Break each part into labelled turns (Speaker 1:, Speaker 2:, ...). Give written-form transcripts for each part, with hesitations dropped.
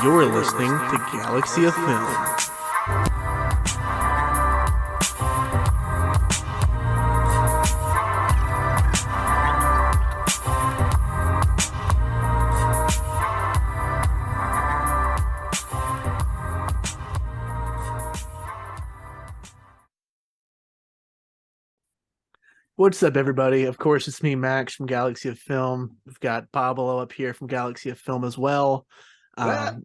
Speaker 1: You're listening to Galaxy of Film. What's up, everybody? Of course, it's me, Max, from Galaxy of Film. We've got Pablo up here from Galaxy of Film as well.
Speaker 2: What?
Speaker 1: Um,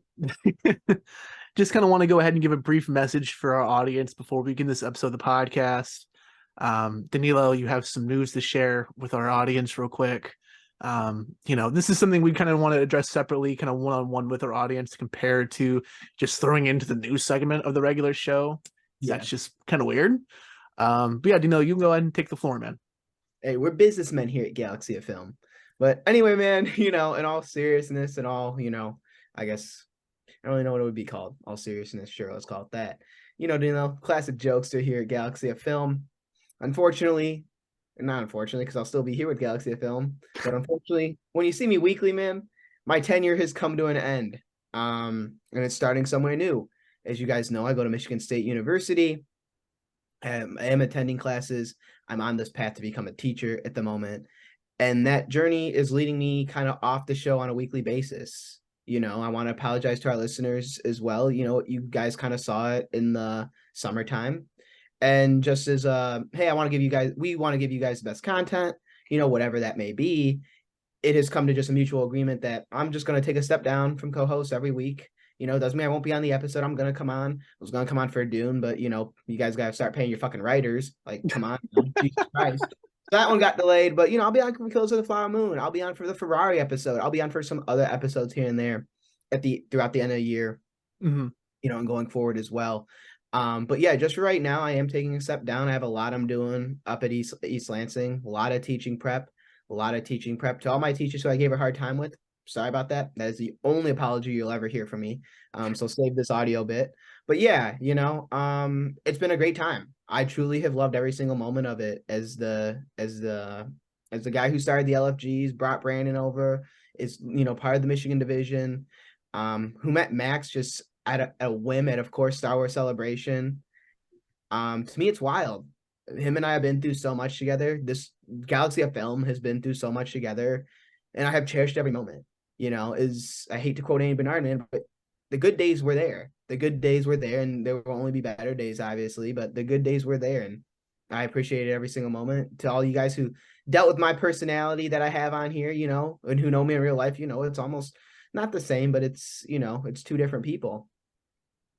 Speaker 1: just kind of want to go ahead and give a brief message for our audience before we begin this episode of the podcast. Danilo, you have some news to share with our audience real quick. This is something we kind of want to address separately, kind of one-on-one with our audience compared to just throwing into the news segment of the regular show.
Speaker 2: Yeah.
Speaker 1: That's just kind of weird. But yeah, Danilo, you can go ahead and take the floor, man.
Speaker 2: Hey, we're businessmen here at Galaxy of Film. But anyway, man, in all seriousness and all, I guess I don't really know what it would be called. All seriousness, sure, let's call it that. Classic jokester here at Galaxy of Film. Unfortunately, not unfortunately, because I'll still be here with Galaxy of Film. But unfortunately, when you see me weekly, man, my tenure has come to an end. And it's starting somewhere new. As you guys know, I go to Michigan State University. I am attending classes. I'm on this path to become a teacher at the moment. And that journey is leading me kind of off the show on a weekly basis. I want to apologize to our listeners as well. You guys kind of saw it in the summertime. And just as hey, we want to give you guys the best content, whatever that may be. It has come to just a mutual agreement that I'm just going to take a step down from co-host every week. It doesn't mean I won't be on the episode. I'm going to come on. I was going to come on for Dune, but, you guys got to start paying your fucking writers. Like, come on, Jesus Christ. So that one got delayed, but, I'll be on for Killers of the Flower Moon. I'll be on for the Ferrari episode. I'll be on for some other episodes here and there throughout the end of the year,
Speaker 1: Mm-hmm.
Speaker 2: And going forward as well. But yeah, just for right now, I am taking a step down. I have a lot I'm doing up at East Lansing, a lot of teaching prep to all my teachers who I gave a hard time with. Sorry about that. That is the only apology you'll ever hear from me. So save this audio bit. But yeah, it's been a great time. I truly have loved every single moment of it as the guy who started the LFGs, brought Brandon over, is part of the Michigan division, who met Max just at a whim at, of course, Star Wars Celebration. To me, it's wild. Him and I have been through so much together. This Galaxy of Film has been through so much together, and I have cherished every moment. I hate to quote Andy Bernard, man, but the good days were there. The good days were there, and there will only be better days, obviously, but the good days were there, and I appreciated every single moment. To all you guys who dealt with my personality that I have on here, and who know me in real life, it's almost not the same, but it's two different people.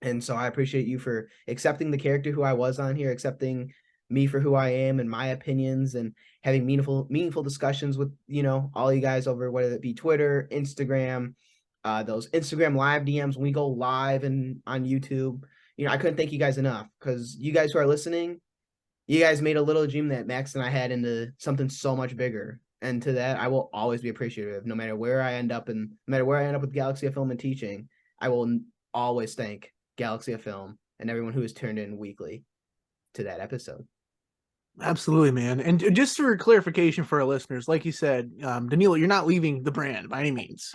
Speaker 2: And so I appreciate you for accepting the character who I was on here, accepting me for who I am and my opinions, and having meaningful discussions with, all you guys over, whether it be Twitter, Instagram, those Instagram live DMs when we go live and on YouTube. I couldn't thank you guys enough, because you guys who are listening, you guys made a little dream that Max and I had into something so much bigger. And to that, I will always be appreciative, no matter where I end up, and no matter where I end up with Galaxy of Film and teaching. I will always thank Galaxy of Film and everyone who has turned in weekly to that episode.
Speaker 1: Absolutely, man. And just for clarification for our listeners, like you said, Danilo, you're not leaving the brand by any means.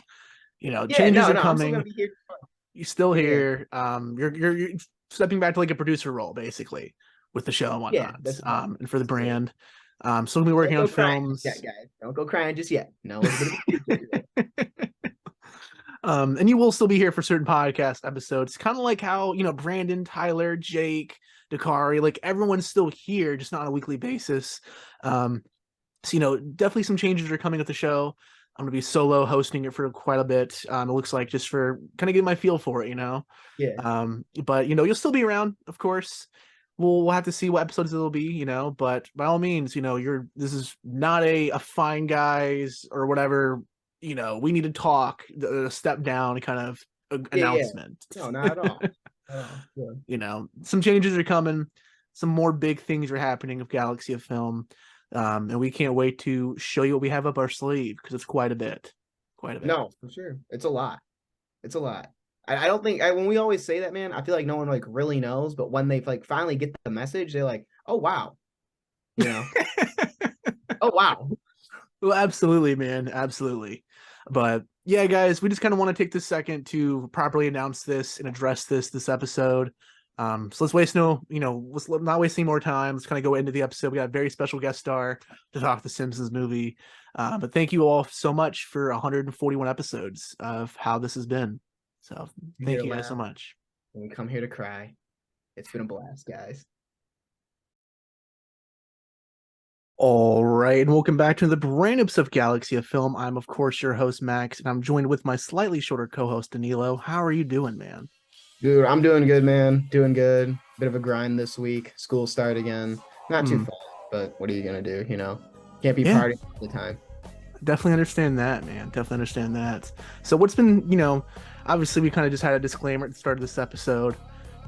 Speaker 1: Changes are coming.
Speaker 2: I'm still gonna be here.
Speaker 1: You're still here. You're stepping back to like a producer role, basically, with the show and whatnot. And for the brand. Still gonna be working on films.
Speaker 2: Yeah, guys, don't go crying just yet. No.
Speaker 1: And you will still be here for certain podcast episodes. Kind of like how, Brandon, Tyler, Jake, Dakari, like everyone's still here, just not on a weekly basis. So, definitely some changes are coming with the show. I'm going to be solo hosting it for quite a bit. It looks like, just for kind of getting my feel for it,
Speaker 2: Yeah.
Speaker 1: But, you'll still be around, of course. We'll have to see what episodes it'll be, but by all means, this is not a fine guys or whatever, we need to talk, a step down kind of announcement.
Speaker 2: Yeah. No, not at all.
Speaker 1: Yeah. Some changes are coming, some more big things are happening of Galaxy of Film. And we can't wait to show you what we have up our sleeve, because it's quite a bit.
Speaker 2: No, for sure. It's a lot. I don't think when we always say that, man, I feel like no one like really knows, but when they like finally get the message, they're like, oh wow. Oh wow.
Speaker 1: Well, absolutely, man. Absolutely. But yeah, guys, we just kind of want to take this second to properly announce this and address this episode. So let's not waste any more time. Let's kind of go into the episode. We got a very special guest star to talk the Simpsons movie. But thank you all so much for 141 episodes of how this has been. So thank you guys so much.
Speaker 2: And we come here to cry. It's been a blast, guys.
Speaker 1: All right, and welcome back to the brand new episode of Galaxy of Film. I'm, of course, your host, Max, and I'm joined with my slightly shorter co-host, Danilo. How are you doing, man?
Speaker 2: Dude, I'm doing good, man. Doing good. Bit of a grind this week. School started again. Not too fun, but what are you going to do, Can't be partying all the time.
Speaker 1: Definitely understand that, man. Definitely understand that. So what's been, obviously we kind of just had a disclaimer at the start of this episode.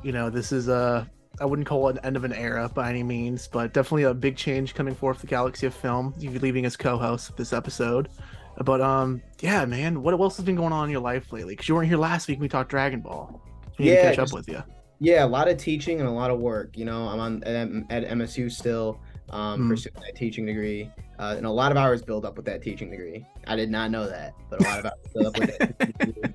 Speaker 1: This is I wouldn't call it an end of an era by any means, but definitely a big change coming forth the Galaxy of Film. You leaving as co-host of this episode. But yeah, man, what else has been going on in your life lately? Because you weren't here last week when we talked Dragon Ball. So we need to catch up with you.
Speaker 2: Yeah, a lot of teaching and a lot of work. I'm at MSU still, pursuing that teaching degree. And a lot of hours build up with that teaching degree. I did not know that, but a lot of hours build up with that teaching degree.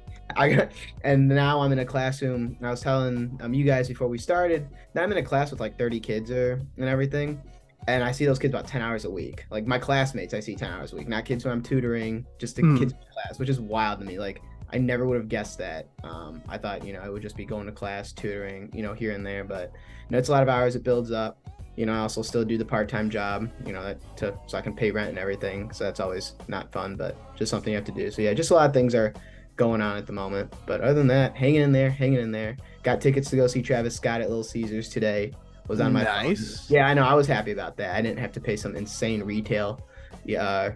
Speaker 2: And now I'm in a classroom. I was telling you guys before we started that I'm in a class with like 30 kids and everything. And I see those kids about 10 hours a week. Like my classmates, I see 10 hours a week, not kids who I'm tutoring, just the kids in class, which is wild to me. Like I never would have guessed that. I thought, I would just be going to class, tutoring, here and there, but it's a lot of hours. It builds up. I also still do the part-time job, so I can pay rent and everything. So that's always not fun, but just something you have to do. So yeah, just a lot of things are going on at the moment, but other than that, hanging in there. Got tickets to go see Travis Scott at Little Caesars today. Was on my
Speaker 1: nice
Speaker 2: phone. Yeah, I know, I was happy about that. I didn't have to pay some insane retail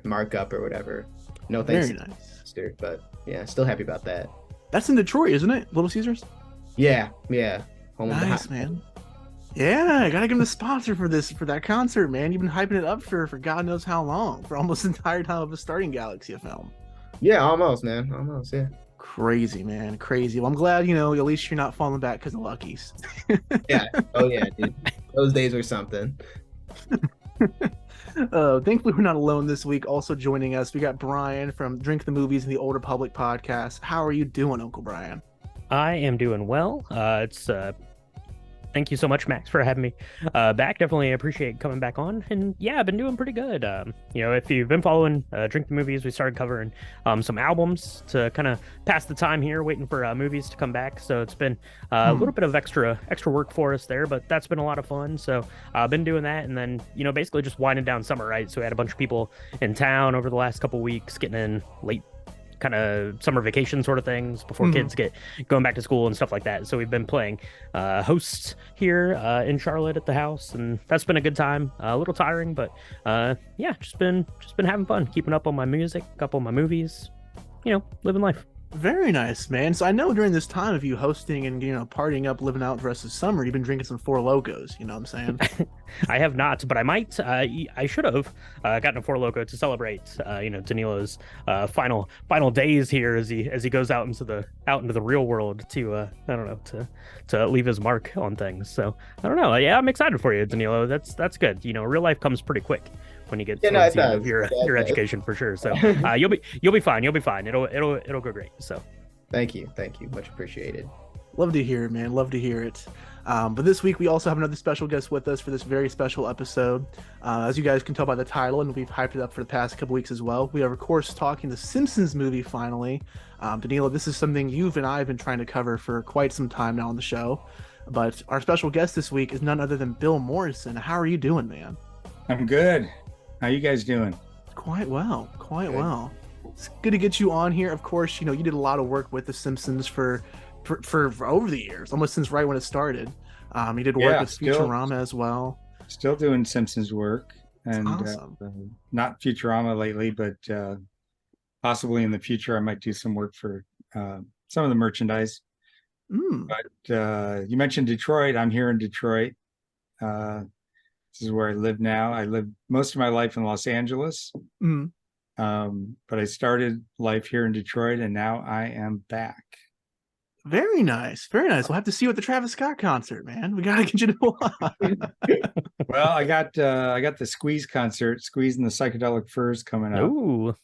Speaker 2: markup or whatever. No thanks.
Speaker 1: Very nice.
Speaker 2: But yeah, still happy about that.
Speaker 1: That's in Detroit, isn't it? Little Caesars.
Speaker 2: Yeah.
Speaker 1: Home nice, man. Yeah, I gotta give him the sponsor for that concert, man. You've been hyping it up for God knows how long, for almost the entire time of us starting Galaxy of Film.
Speaker 2: Yeah, almost, man. Almost, yeah.
Speaker 1: Crazy, man. Crazy. Well, I'm glad, at least you're not falling back because of Lucky's.
Speaker 2: Yeah. Oh, yeah, dude. Those days were something.
Speaker 1: Thankfully, we're not alone this week. Also joining us, we got Brian from Drink the Movies and the Old Republic podcast. How are you doing, Uncle Brian?
Speaker 3: I am doing well. Thank you so much, Max, for having me back. Definitely appreciate coming back on. And yeah, I've been doing pretty good. If you've been following Drink the Movies, we started covering some albums to kind of pass the time here, waiting for movies to come back. So it's been a little bit of extra work for us there, but that's been a lot of fun. So I've been doing that. And then, basically just winding down summer, right? So we had a bunch of people in town over the last couple weeks, getting in late kind of summer vacation sort of things before kids get going back to school and stuff like that. So we've been playing hosts here in Charlotte at the house, and that's been a good time. A little tiring, but yeah, just been having fun, keeping up on my music, up on my movies, living life.
Speaker 1: Very nice, man. So I know during this time of you hosting and partying up, living out the rest of summer, you've been drinking some Four Locos. You know what I'm saying?
Speaker 3: I have not, but I might. I should have gotten a Four Loko to celebrate. Danilo's final days here as he goes out into the real world to to leave his mark on things. So I don't know. Yeah, I'm excited for you, Danilo. That's good. Real life comes pretty quick when you get your education for sure. So you'll be fine. You'll be fine. It'll go great. So
Speaker 2: thank you, much appreciated.
Speaker 1: Love to hear it, man. Love to hear it. But this week we also have another special guest with us for this very special episode. As you guys can tell by the title, and we've hyped it up for the past couple weeks as well, we are of course talking the Simpsons movie finally. Danilo, this is something you and I have been trying to cover for quite some time now on the show. But our special guest this week is none other than Bill Morrison. How are you doing, man?
Speaker 4: I'm good. How you guys doing?
Speaker 1: Quite well. Well. It's good to get you on here. Of course, you did a lot of work with The Simpsons for over the years, almost since right when it started. You did work with Futurama as well.
Speaker 4: Still doing Simpsons work, and
Speaker 1: awesome.
Speaker 4: Not Futurama lately, but possibly in the future I might do some work for some of the merchandise. But you mentioned Detroit. I'm here in Detroit. This is where I live now. I lived most of my life in Los Angeles, but I started life here in Detroit, and now I am back.
Speaker 1: Very nice. We'll have to see you at the Travis Scott concert, man. We gotta get you to watch.
Speaker 4: Well, I got the Squeeze concert, Squeeze and the Psychedelic Furs coming up.
Speaker 3: Ooh,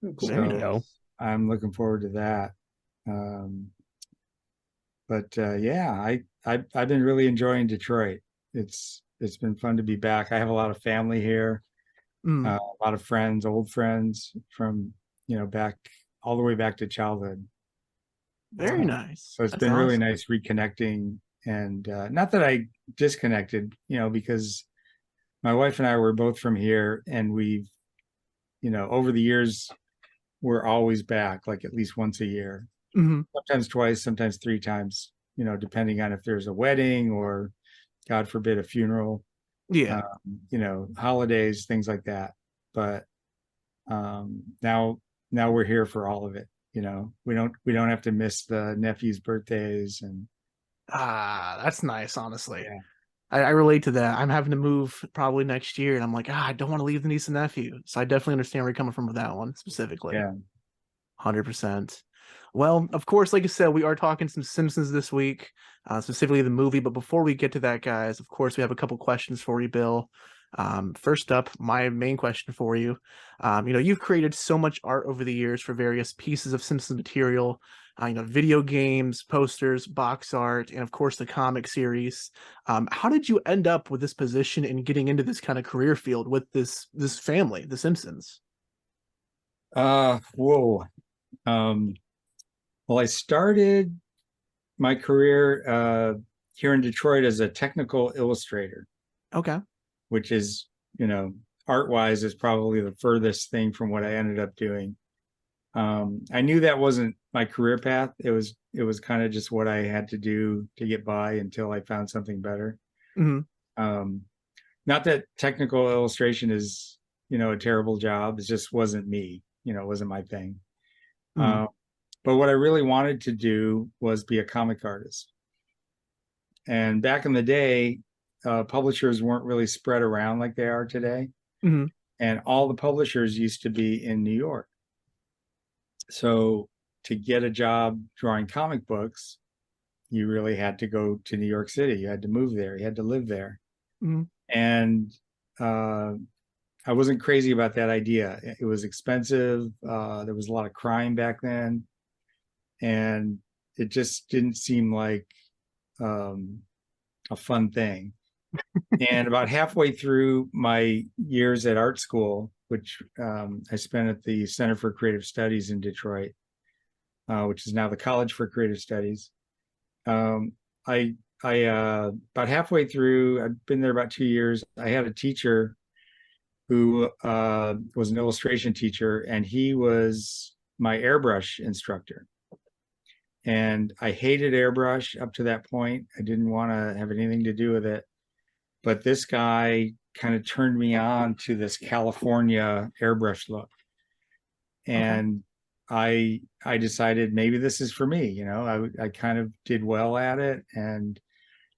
Speaker 3: there you go.
Speaker 4: I'm looking forward to that. But yeah, I've been really enjoying Detroit. It's been fun to be back. I have a lot of family here, a lot of friends, old friends from back all the way back to childhood.
Speaker 1: Very nice.
Speaker 4: So it's
Speaker 1: That's
Speaker 4: been really
Speaker 1: awesome.
Speaker 4: nice reconnecting, and not that I disconnected, because my wife and I were both from here, and we've over the years we're always back, like at least once a year, sometimes twice, sometimes three times, depending on if there's a wedding or, God forbid, a funeral,
Speaker 1: Yeah.
Speaker 4: holidays, things like that. But now we're here for all of it. We don't have to miss the nephew's birthdays, and
Speaker 1: That's nice, honestly.
Speaker 4: yeah.
Speaker 1: I relate to that. I'm having to move probably next year, and I'm like, I don't want to leave the niece and nephew. So I definitely understand where you're coming from with that one specifically.
Speaker 4: Yeah.
Speaker 1: 100%. Well, of course, like I said, we are talking some Simpsons this week, specifically the movie. But before we get to that, guys, of course, we have a couple questions for you, Bill. First up, my main question for you. You've created so much art over the years for various pieces of Simpsons material, video games, posters, box art, and of course the comic series. How did you end up with this position and getting into this kind of career field with this family, the Simpsons?
Speaker 4: Whoa. Well, I started my career here in Detroit as a technical illustrator,
Speaker 1: Okay.
Speaker 4: which is, art-wise is probably the furthest thing from what I ended up doing. I knew that wasn't my career path. It was kind of just what I had to do to get by until I found something better. Not that technical illustration is, a terrible job. It just wasn't me. It wasn't my thing. But what I really wanted to do was be a comic artist. And back in the day, publishers weren't really spread around like they are today. And all the publishers used to be in New York. So to get a job drawing comic books, you really had to go to New York City. You had to move there. You had to live there. And I wasn't crazy about that idea. It was expensive. There was a lot of crime back then. And it just didn't seem like a fun thing. And about halfway through my years at art school, which I spent at the Center for Creative Studies in Detroit, which is now the College for Creative Studies, I about halfway through, I'd been there about 2 years. I had a teacher who was an illustration teacher, and he was my airbrush instructor. And I hated airbrush up to that point. I didn't want to have anything to do with it. But this guy kind of turned me on to this California airbrush look. And I decided maybe this is for me. I kind of did well at it and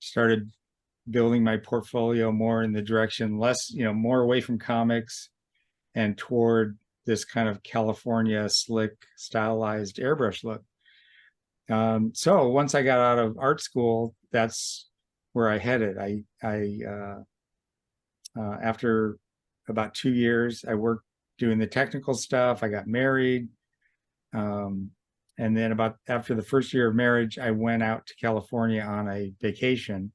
Speaker 4: started building my portfolio more in the direction more away from comics and toward this kind of California slick stylized airbrush look. So once I got out of art school, that's where I headed. After about 2 years, I worked doing the technical stuff. I got married. And then after the first year of marriage, I went out to California on a vacation,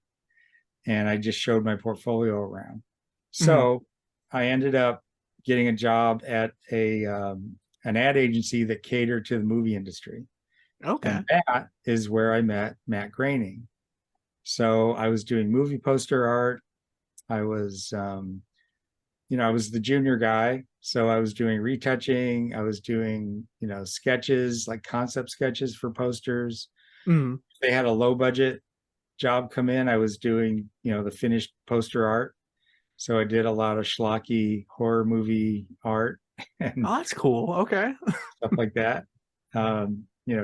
Speaker 4: and I just showed my portfolio around. So I ended up getting a job at an ad agency that catered to the movie industry. And that is where I met Matt Groening. So I was doing movie poster art. I was, I was the junior guy. So I was doing retouching. I was doing, sketches, like concept sketches for posters. They had a low budget job come in. I was doing, the finished poster art. So I did a lot of schlocky horror movie art. And
Speaker 1: that's cool. Okay.
Speaker 4: Stuff like that.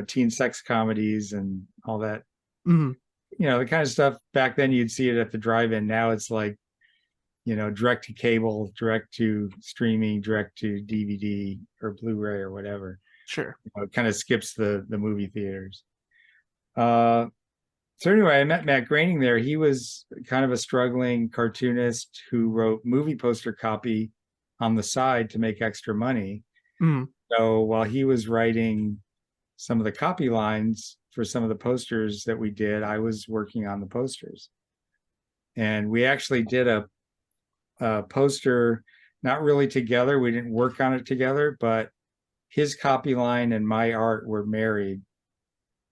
Speaker 4: Teen sex comedies and all that. The kind of stuff back then you'd see it at the drive-in. Now it's like, direct to cable, direct to streaming, direct to DVD or Blu-ray or whatever.
Speaker 1: Sure.
Speaker 4: It kind of skips the movie theaters. So anyway, I met Matt Groening there. He was kind of a struggling cartoonist who wrote movie poster copy on the side to make extra money.
Speaker 1: Mm.
Speaker 4: So while he was writing some of the copy lines for some of the posters that we did, I was working on the posters. And we actually did a poster, not really together. We didn't work on it together, but his copy line and my art were married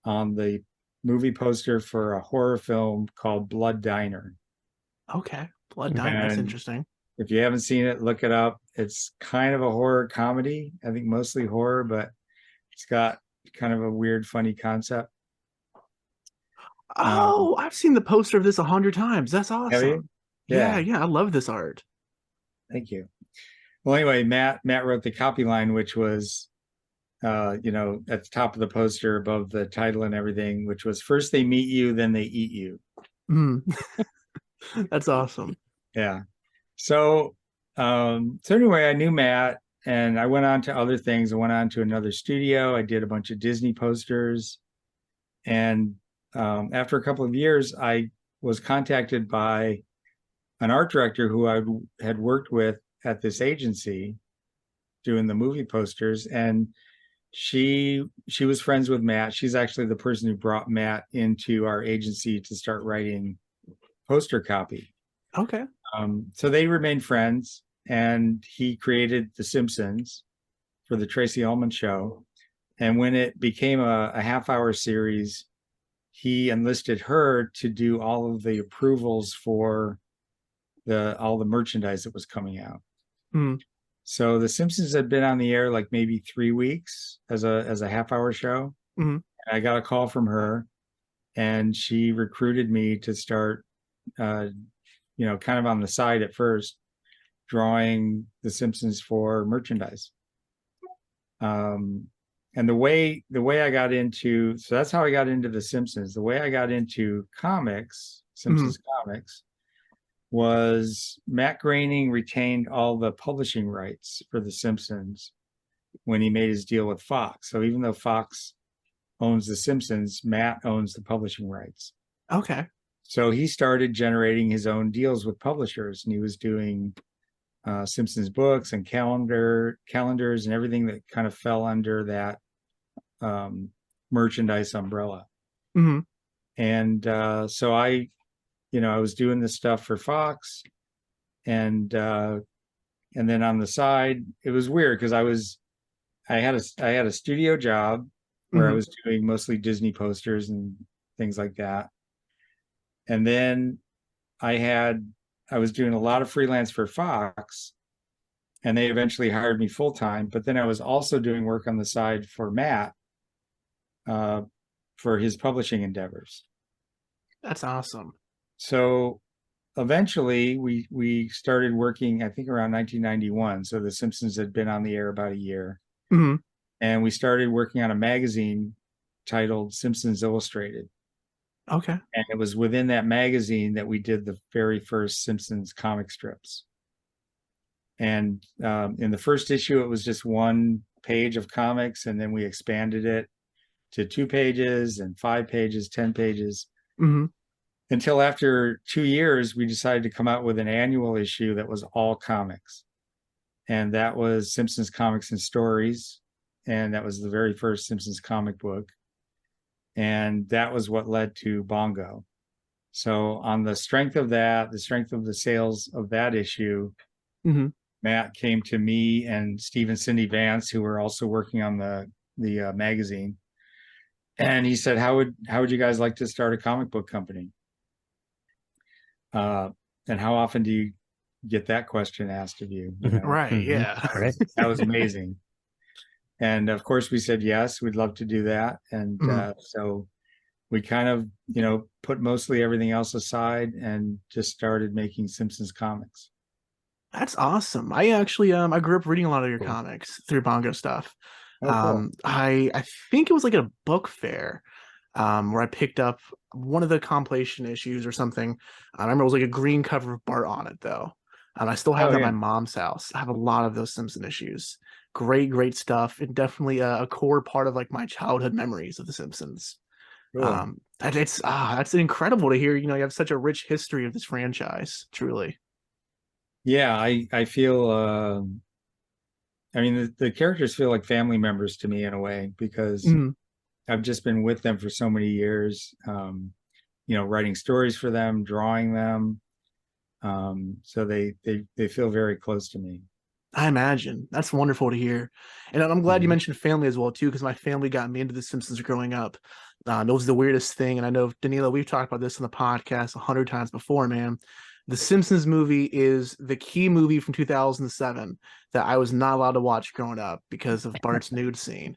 Speaker 4: on the movie poster for a horror film called Blood Diner.
Speaker 1: Okay. Blood Diner. That's
Speaker 4: And
Speaker 1: interesting.
Speaker 4: if you haven't seen it, look it up. It's kind of a horror comedy. I think mostly horror, but it's got kind of a weird, funny concept.
Speaker 1: Oh, I've seen the poster of this 100 times. That's
Speaker 4: Have you?
Speaker 1: awesome. Yeah,
Speaker 4: Yeah.
Speaker 1: yeah, I love this art.
Speaker 4: Thank you. Well, anyway, Matt wrote the copy line, which was, at the top of the poster above the title and everything, which was first they meet you, then they eat you.
Speaker 1: Mm. That's awesome.
Speaker 4: Yeah. So anyway, I knew Matt and I went on to other things. I went on to another studio. I did a bunch of Disney posters. And after a couple of years, I was contacted by an art director who I had worked with at this agency doing the movie posters. And she was friends with Matt. She's actually the person who brought Matt into our agency to start writing poster copy.
Speaker 1: Okay.
Speaker 4: So they remained friends, and he created The Simpsons for the Tracy Ullman show. And when it became a half-hour series, he enlisted her to do all of the approvals for all the merchandise that was coming out.
Speaker 1: Mm.
Speaker 4: So The Simpsons had been on the air like maybe 3 weeks as a half-hour show.
Speaker 1: Mm.
Speaker 4: I got a call from her, and she recruited me to start, kind of on the side at first, drawing The Simpsons for merchandise. And the way I got into, so that's how I got into The Simpsons. The way I got into comics, Simpsons comics, was Matt Groening retained all the publishing rights for The Simpsons when he made his deal with Fox. So even though Fox owns The Simpsons, Matt owns the publishing rights.
Speaker 1: Okay.
Speaker 4: So he started generating his own deals with publishers, and he was doing Simpsons books and calendars and everything that kind of fell under that merchandise umbrella.
Speaker 1: Mm-hmm.
Speaker 4: And so I was doing this stuff for Fox, and then on the side, it was weird because I had a studio job where I was doing mostly Disney posters and things like that. And then I was doing a lot of freelance for Fox, and they eventually hired me full time. But then I was also doing work on the side for Matt for his publishing endeavors.
Speaker 1: That's awesome.
Speaker 4: So eventually we started working, I think around 1991. So The Simpsons had been on the air about a year.
Speaker 1: Mm-hmm.
Speaker 4: And we started working on a magazine titled Simpsons Illustrated.
Speaker 1: Okay.
Speaker 4: And it was within that magazine that we did the very first Simpsons comic strips. And in the first issue, it was just 1 page of comics, and then we expanded it to 2 pages and 5 pages, 10 pages.
Speaker 1: Mm-hmm.
Speaker 4: Until after 2 years, we decided to come out with an annual issue that was all comics. And that was Simpsons Comics and Stories. And that was the very first Simpsons comic book. And that was what led to Bongo. So on the strength of that, the strength of the sales of that issue, Matt came to me and Steve and Cindy Vance, who were also working on the magazine. And he said, how would you guys like to start a comic book company? And how often do you get that question asked of you?
Speaker 1: Right. Yeah.
Speaker 3: Right.
Speaker 4: That was amazing. And of course we said, yes, we'd love to do that. And so we kind of, put mostly everything else aside and just started making Simpsons comics.
Speaker 1: That's awesome. I actually I grew up reading a lot of your
Speaker 4: Cool.
Speaker 1: comics through Bongo stuff.
Speaker 4: Oh, cool.
Speaker 1: I think it was like at a book fair where I picked up one of the compilation issues or something. I remember it was like a green cover of Bart on it though. I still have that at my mom's house. I have a lot of those Simpson issues. Great stuff, and definitely a core part of like my childhood memories of the Simpsons.
Speaker 4: Cool.
Speaker 1: That's incredible to hear. You have such a rich history of this franchise. Truly.
Speaker 4: Yeah, I feel I mean, the characters feel like family members to me in a way, because
Speaker 1: Mhm.
Speaker 4: I've just been with them for so many years, writing stories for them, drawing them. So they feel very close to me.
Speaker 1: I imagine. That's wonderful to hear. And I'm glad you
Speaker 4: Mhm.
Speaker 1: mentioned family as well, too, because my family got me into The Simpsons growing up. It was the weirdest thing. And I know, Danilo, we've talked about this on the podcast 100 times before, man. The Simpsons movie is the key movie from 2007 that I was not allowed to watch growing up because of Bart's nude scene.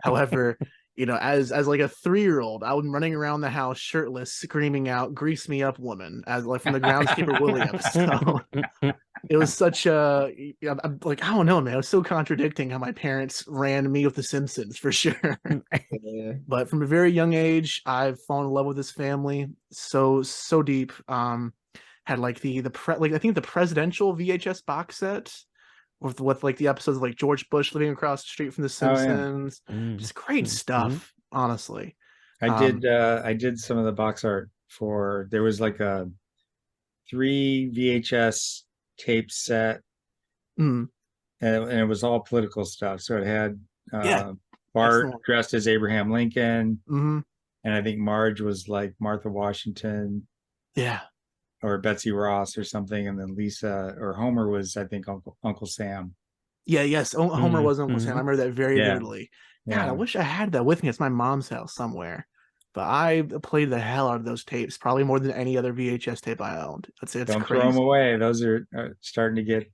Speaker 1: However, as like a 3-year-old, I was running around the house shirtless, screaming out "Grease me up, woman," as like from the Groundskeeper Willie episode. It was such a I'm like, I don't know, man. It was so contradicting how my parents ran me with The Simpsons for sure.
Speaker 2: Yeah.
Speaker 1: But from a very young age, I've fallen in love with this family so deep. Had like I think the presidential VHS box set with like the episodes of like George Bush living across the street from The
Speaker 4: Oh yeah.
Speaker 1: Simpsons. Just great stuff, honestly.
Speaker 4: I did some of the box art for, there was like a 3 VHS tape set,
Speaker 1: Mm,
Speaker 4: and it was all political stuff. So it had
Speaker 1: yeah,
Speaker 4: Bart
Speaker 1: excellent.
Speaker 4: dressed as Abraham Lincoln,
Speaker 1: Hmm.
Speaker 4: and I think Marge was like Martha Washington
Speaker 1: Yeah.
Speaker 4: or Betsy Ross or something, and then Lisa or Homer was, I think, Uncle Sam.
Speaker 1: Yeah, yes. Homer was Uncle Sam. I remember that very
Speaker 4: Yeah,
Speaker 1: vividly. God, I
Speaker 4: yeah.
Speaker 1: wish I had that with me. It's my mom's house somewhere. But I played the hell out of those tapes, probably more than any other VHS tape I owned. It's
Speaker 4: Don't throw them
Speaker 1: crazy.
Speaker 4: away. Those are starting to get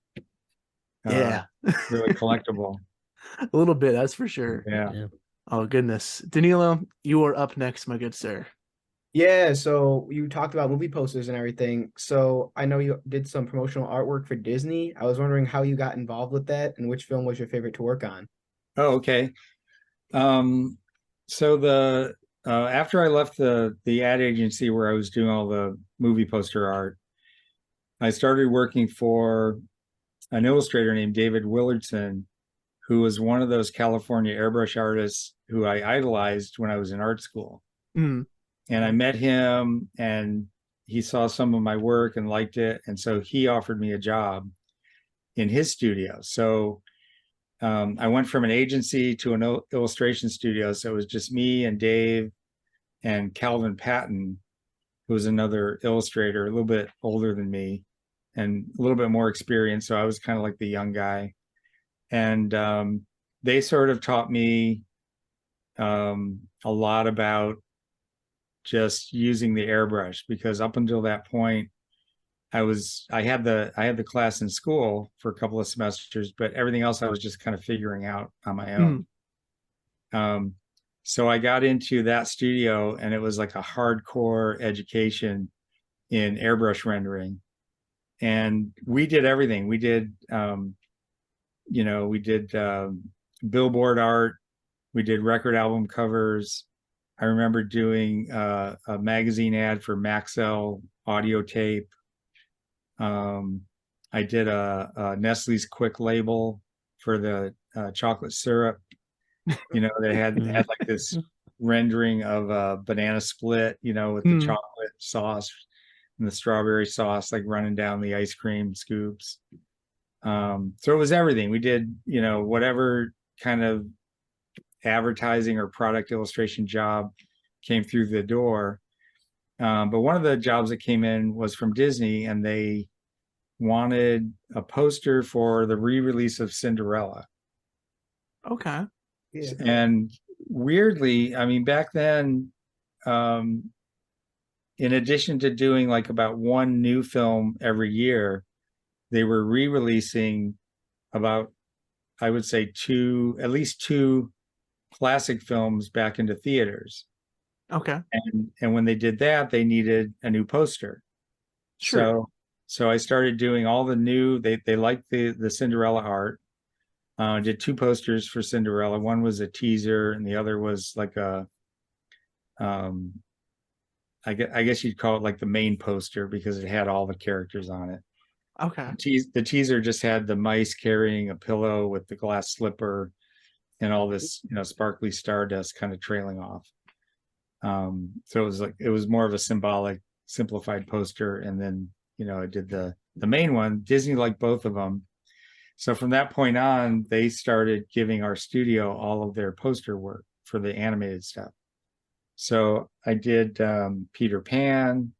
Speaker 1: Yeah,
Speaker 4: really collectible.
Speaker 1: a little bit, that's for sure.
Speaker 4: Yeah.
Speaker 3: Yeah.
Speaker 1: Oh, goodness. Danilo, you are up next, my good sir.
Speaker 2: Yeah, so you talked about movie posters and everything. So I know you did some promotional artwork for Disney. I was wondering how you got involved with that and which film was your favorite to work on.
Speaker 4: Oh, okay. So the after I left the ad agency where I was doing all the movie poster art, I started working for an illustrator named David Willardson, who was one of those California airbrush artists who I idolized when I was in art school.
Speaker 1: Mm,
Speaker 4: And I met him, and he saw some of my work and liked it, and so he offered me a job in his studio. So I went from an agency to an illustration studio. So it was just me and Dave and Calvin Patton, who was another illustrator, a little bit older than me and a little bit more experienced. So I was kind of like the young guy. And they sort of taught me a lot about just using the airbrush, because up until that point, I had the class in school for a couple of semesters, but everything else I was just kind of figuring out on my own. So I got into that studio, and it was like a hardcore education in airbrush rendering. And we did everything. We did billboard art, we did record album covers. I remember doing a magazine ad for Maxell audio tape. I did a Nestle's Quick label for the chocolate syrup. They had like this rendering of a banana split, with the chocolate sauce and the strawberry sauce like running down the ice cream scoops. So it was everything. We did, whatever kind of advertising or product illustration job came through the door. But one of the jobs that came in was from Disney, and they wanted a poster for the re-release of Cinderella.
Speaker 1: okay.
Speaker 2: Yeah.
Speaker 4: And weirdly, I mean, back then, in addition to doing like about one new film every year, they were re-releasing about, I would say, at least two classic films back into theaters.
Speaker 1: Okay.
Speaker 4: And when they did that, they needed a new poster.
Speaker 1: Sure.
Speaker 4: So I started doing all the new, they liked the Cinderella art. Did two posters for Cinderella. One was a teaser, and the other was like a, I guess you'd call it like the main poster, because it had all the characters on it.
Speaker 1: Okay.
Speaker 4: The teaser just had the mice carrying a pillow with the glass slipper and all this, sparkly stardust kind of trailing off. So it was more of a symbolic, simplified poster. And then, I did the main one. Disney liked both of them. So from that point on, they started giving our studio all of their poster work for the animated stuff. So I did Peter Pan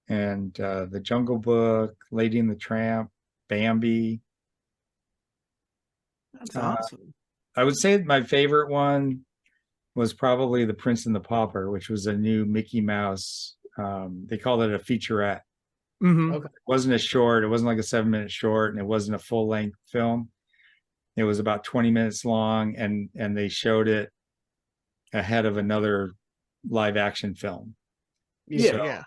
Speaker 4: and The Jungle Book, Lady and the Tramp, Bambi.
Speaker 1: That's awesome.
Speaker 4: I would say my favorite one was probably The Prince and the Pauper, which was a new Mickey Mouse. They called it a featurette.
Speaker 2: Okay.
Speaker 4: It wasn't a short. It wasn't like a 7-minute short, and it wasn't a full-length film. It was about 20 minutes long, and they showed it ahead of another live action film.
Speaker 1: Yeah.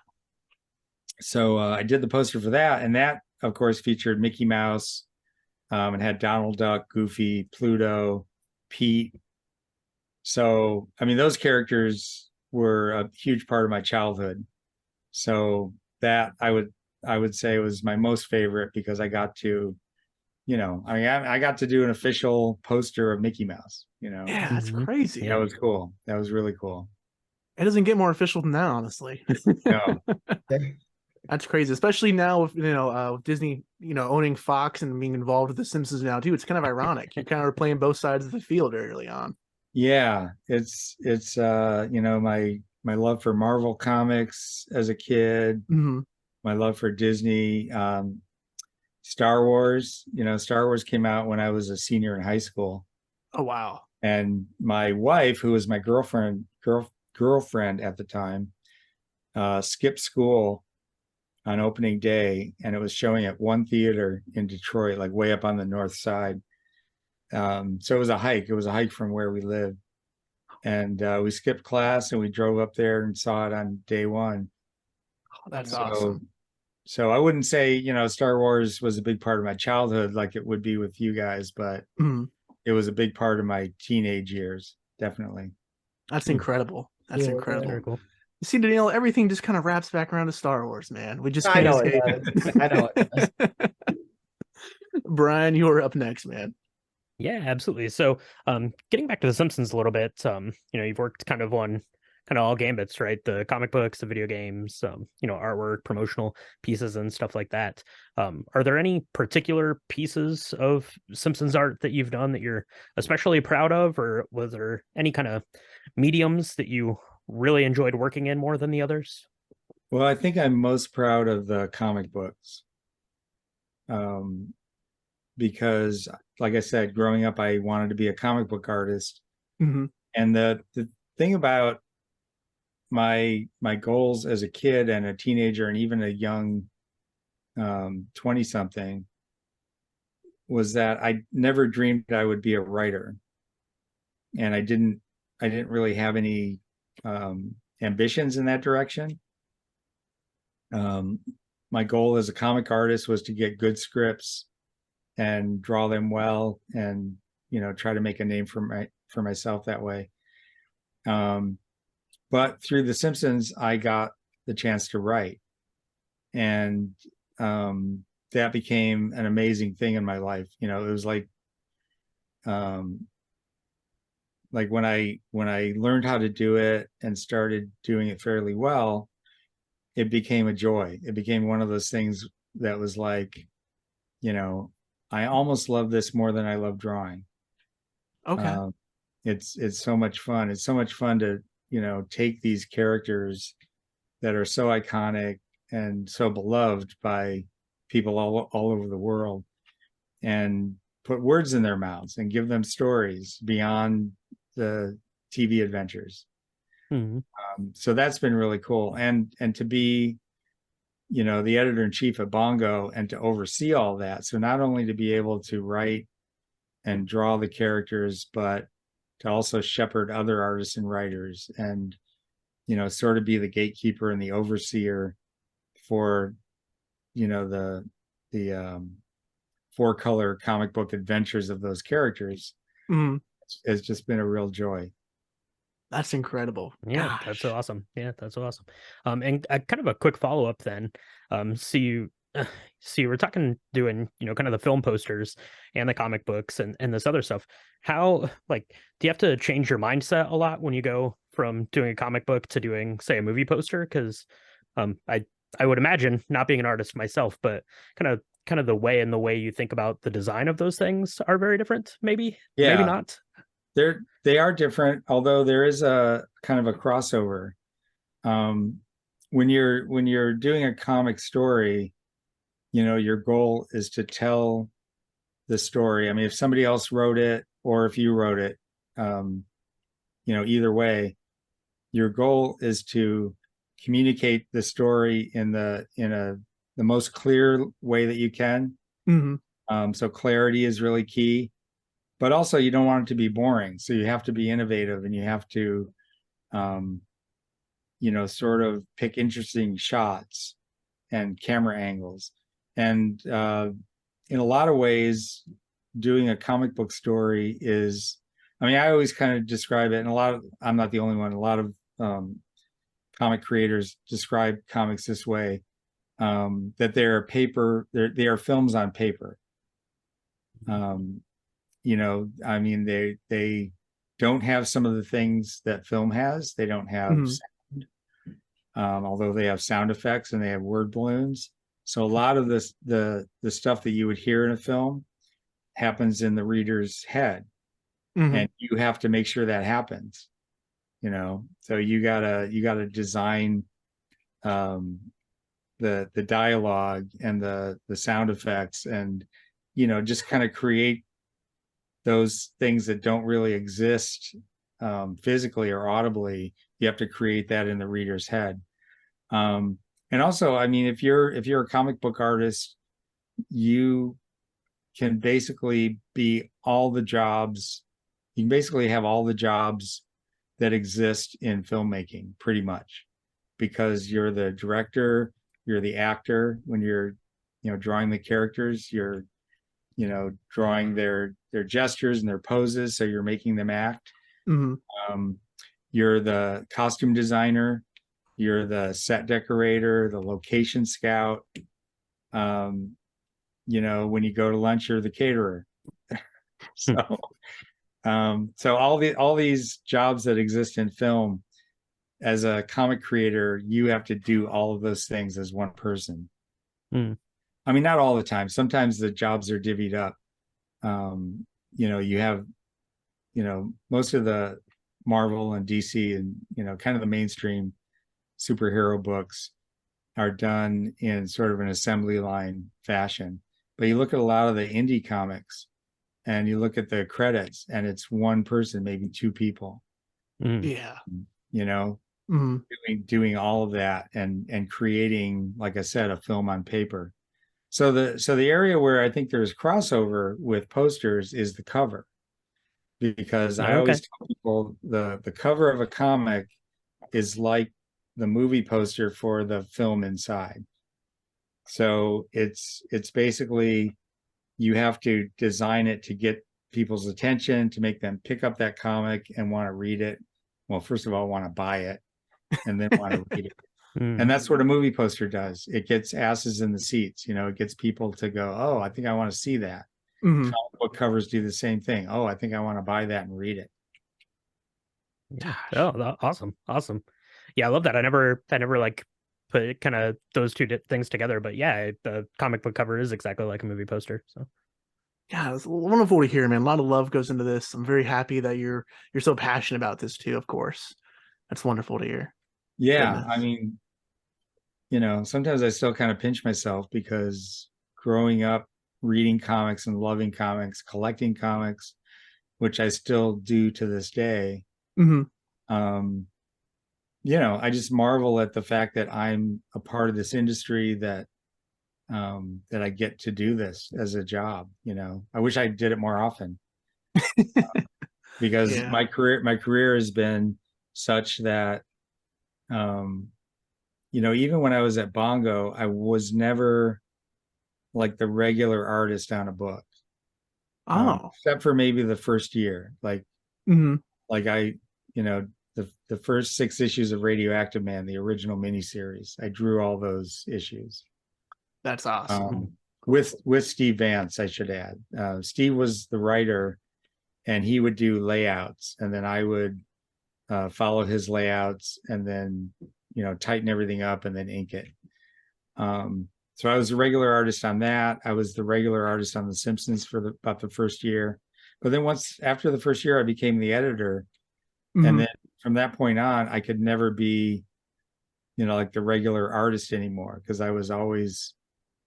Speaker 4: So I did the poster for that, and that, of course, featured Mickey Mouse, and had Donald Duck, Goofy, Pluto, Pete. So, I mean, those characters were a huge part of my childhood. So that I would say was my most favorite, because I got to, I got to do an official poster of Mickey Mouse,
Speaker 1: Yeah, that's crazy.
Speaker 4: That was cool. That was really cool.
Speaker 1: It doesn't get more official than that, honestly.
Speaker 4: No.
Speaker 1: That's crazy, especially now with with Disney, owning Fox and being involved with the Simpsons now too. It's kind of ironic. You kind of are playing both sides of the field early on.
Speaker 4: Yeah, it's my love for Marvel Comics as a kid, my love for Disney, Star Wars. Star Wars came out when I was a senior in high school.
Speaker 1: Oh wow!
Speaker 4: And my wife, who was my girlfriend at the time, skipped school on opening day, and it was showing at one theater in Detroit, like way up on the north side. So it was a hike. It was a hike from where we lived. And we skipped class and we drove up there and saw it on day one.
Speaker 1: Oh, that's awesome.
Speaker 4: So I wouldn't say, Star Wars was a big part of my childhood like it would be with you guys, but it was a big part of my teenage years, definitely.
Speaker 1: That's incredible. That's incredible.
Speaker 3: Very cool.
Speaker 1: You see, Danilo, everything just kind of wraps back around to Star Wars, man. We just
Speaker 2: I
Speaker 1: can't
Speaker 2: know
Speaker 1: escape
Speaker 2: it. I know it.
Speaker 1: Brian, you are up next, man.
Speaker 3: Yeah, absolutely. So, getting back to the Simpsons a little bit, you've worked kind of on all gambits, right? The comic books, the video games, artwork, promotional pieces, and stuff like that. Are there any particular pieces of Simpsons art that you've done that you're especially proud of, or was there any kind of mediums that you really enjoyed working in more than the others?
Speaker 4: Well, I think I'm most proud of the comic books. Because, like I said, growing up, I wanted to be a comic book artist. And the thing about my goals as a kid and a teenager and even a young 20-something was that I never dreamed I would be a writer. And I didn't really have any ambitions in that direction. My goal as a comic artist was to get good scripts and draw them well, and try to make a name for myself that way. But through The Simpsons, I got the chance to write, and that became an amazing thing in my life. It was like when I learned how to do it and started doing it fairly well, it became a joy. It became one of those things that was like, I almost love this more than I love drawing.
Speaker 1: Okay.
Speaker 4: It's so much fun. It's so much fun to, take these characters that are so iconic and so beloved by people all over the world, and put words in their mouths and give them stories beyond the TV adventures. So that's been really cool. And to be, the editor-in-chief at Bongo and to oversee all that. So not only to be able to write and draw the characters, but to also shepherd other artists and writers, and, sort of be the gatekeeper and the overseer for, the 4-color comic book adventures of those characters. It's just been a real joy.
Speaker 1: That's incredible.
Speaker 3: Yeah,
Speaker 1: Gosh.
Speaker 3: that's awesome. Yeah, that's awesome. And kind of a quick follow up then. So you were doing, kind of the film posters and the comic books and this other stuff. How, do you have to change your mindset a lot when you go from doing a comic book to doing, say, a movie poster? Because I would imagine, not being an artist myself, but kind of kind of the way you think about the design of those things are very different, maybe
Speaker 4: Yeah.
Speaker 3: not.
Speaker 4: They are different, although there is a kind of a crossover. When you're doing a comic story, your goal is to tell the story. I mean, if somebody else wrote it or if you wrote it, either way, your goal is to communicate the story in the most clear way that you can. So clarity is really key, but also you don't want it to be boring. So you have to be innovative, and you have to, sort of pick interesting shots and camera angles. And in a lot of ways, doing a comic book story is, I mean, I always kind of describe it, and I'm not the only one, a lot of comic creators describe comics this way, that they are films on paper. I mean, they don't have some of the things that film has. They don't have sound, although they have sound effects and they have word balloons. So a lot of the stuff that you would hear in a film happens in the reader's head, and you have to make sure that happens. So you gotta design the dialogue and the sound effects, and just kind of create those things that don't really exist physically or audibly. You have to create that in the reader's head. And also, I mean, if you're a comic book artist, you can basically be all the jobs. You can basically have all the jobs that exist in filmmaking, pretty much, because you're the director, you're the actor. When you're, drawing the characters, you're, drawing their gestures and their poses, so you're making them act. You're the costume designer, you're the set decorator, the location scout. When you go to lunch, you're the caterer. So all these jobs that exist in film, as a comic creator, you have to do all of those things as one person. I mean, not all the time. Sometimes the jobs are divvied up. You have, most of the Marvel and DC and, kind of the mainstream superhero books are done in sort of an assembly line fashion. But you look at a lot of the indie comics, and you look at the credits, and it's one person, maybe two people.
Speaker 1: Yeah.
Speaker 4: Doing all of that and creating, like I said, a film on paper. So the area where I think there's crossover with posters is the cover, because I always tell people the cover of a comic is like the movie poster for the film inside. So it's basically, you have to design it to get people's attention, to make them pick up that comic and want to read it. Well, first of all, want to buy it, and then want to read it. And that's what a movie poster does. It gets asses in the seats. It gets people to go, oh, I think I want to see that. Comic book covers do the same thing. Oh, I think I want to buy that and read it.
Speaker 3: Oh, awesome. Yeah, I love that. I never like put kind of those two things together, but yeah, the comic book cover is exactly like a movie poster. So
Speaker 1: yeah, it's wonderful to hear, man. A lot of love goes into this. I'm very happy that you're so passionate about this too. Of course, that's wonderful to hear.
Speaker 4: Yeah,
Speaker 1: Goodness.
Speaker 4: I mean, sometimes I still kind of pinch myself, because growing up reading comics and loving comics, collecting comics, which I still do to this day. I just marvel at the fact that I'm a part of this industry, that I get to do this as a job. I wish I did it more often, because my career has been such that, even when I was at Bongo, I was never like the regular artist on a book. Except for maybe the first year, like I, the first 6 issues of Radioactive Man, the original miniseries, I drew all those issues.
Speaker 1: That's awesome.
Speaker 4: With Steve Vance, I should add. Steve was the writer, and he would do layouts, and then I would follow his layouts, and then tighten everything up and then ink it. So I was a regular artist on that. I was the regular artist on The Simpsons for about the first year. But then after the first year, I became the editor. And then from that point on, I could never be, like the regular artist anymore, because I was always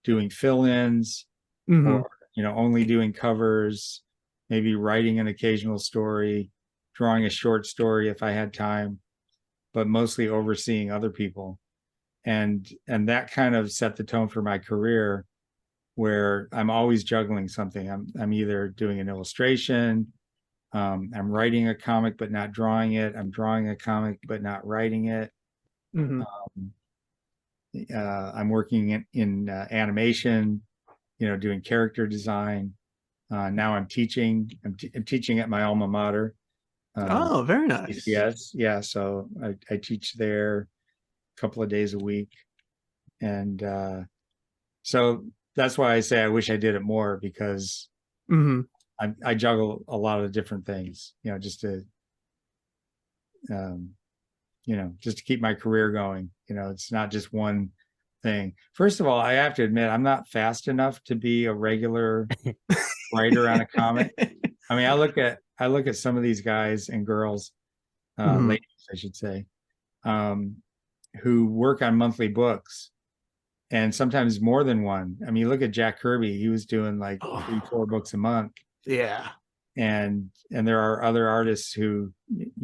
Speaker 4: doing fill-ins or, only doing covers, maybe writing an occasional story, drawing a short story if I had time, but mostly overseeing other people. And that kind of set the tone for my career, where I'm always juggling something. I'm either doing an illustration, I'm writing a comic but not drawing it, I'm drawing a comic but not writing it. I'm working in animation, doing character design. Now I'm teaching. I'm teaching at my alma mater.
Speaker 1: Oh, very nice.
Speaker 4: Yes, yeah. So I teach there a couple of days a week, and so that's why I say I wish I did it more, because I juggle a lot of different things, just to just to keep my career going. It's not just one thing. First of all, I have to admit, I'm not fast enough to be a regular writer on a comic. I mean, I look at some of these guys and girls, ladies, I should say, who work on monthly books, and sometimes more than one. I mean, look at Jack Kirby. He was doing like 3-4 books a month.
Speaker 1: Yeah.
Speaker 4: And there are other artists who,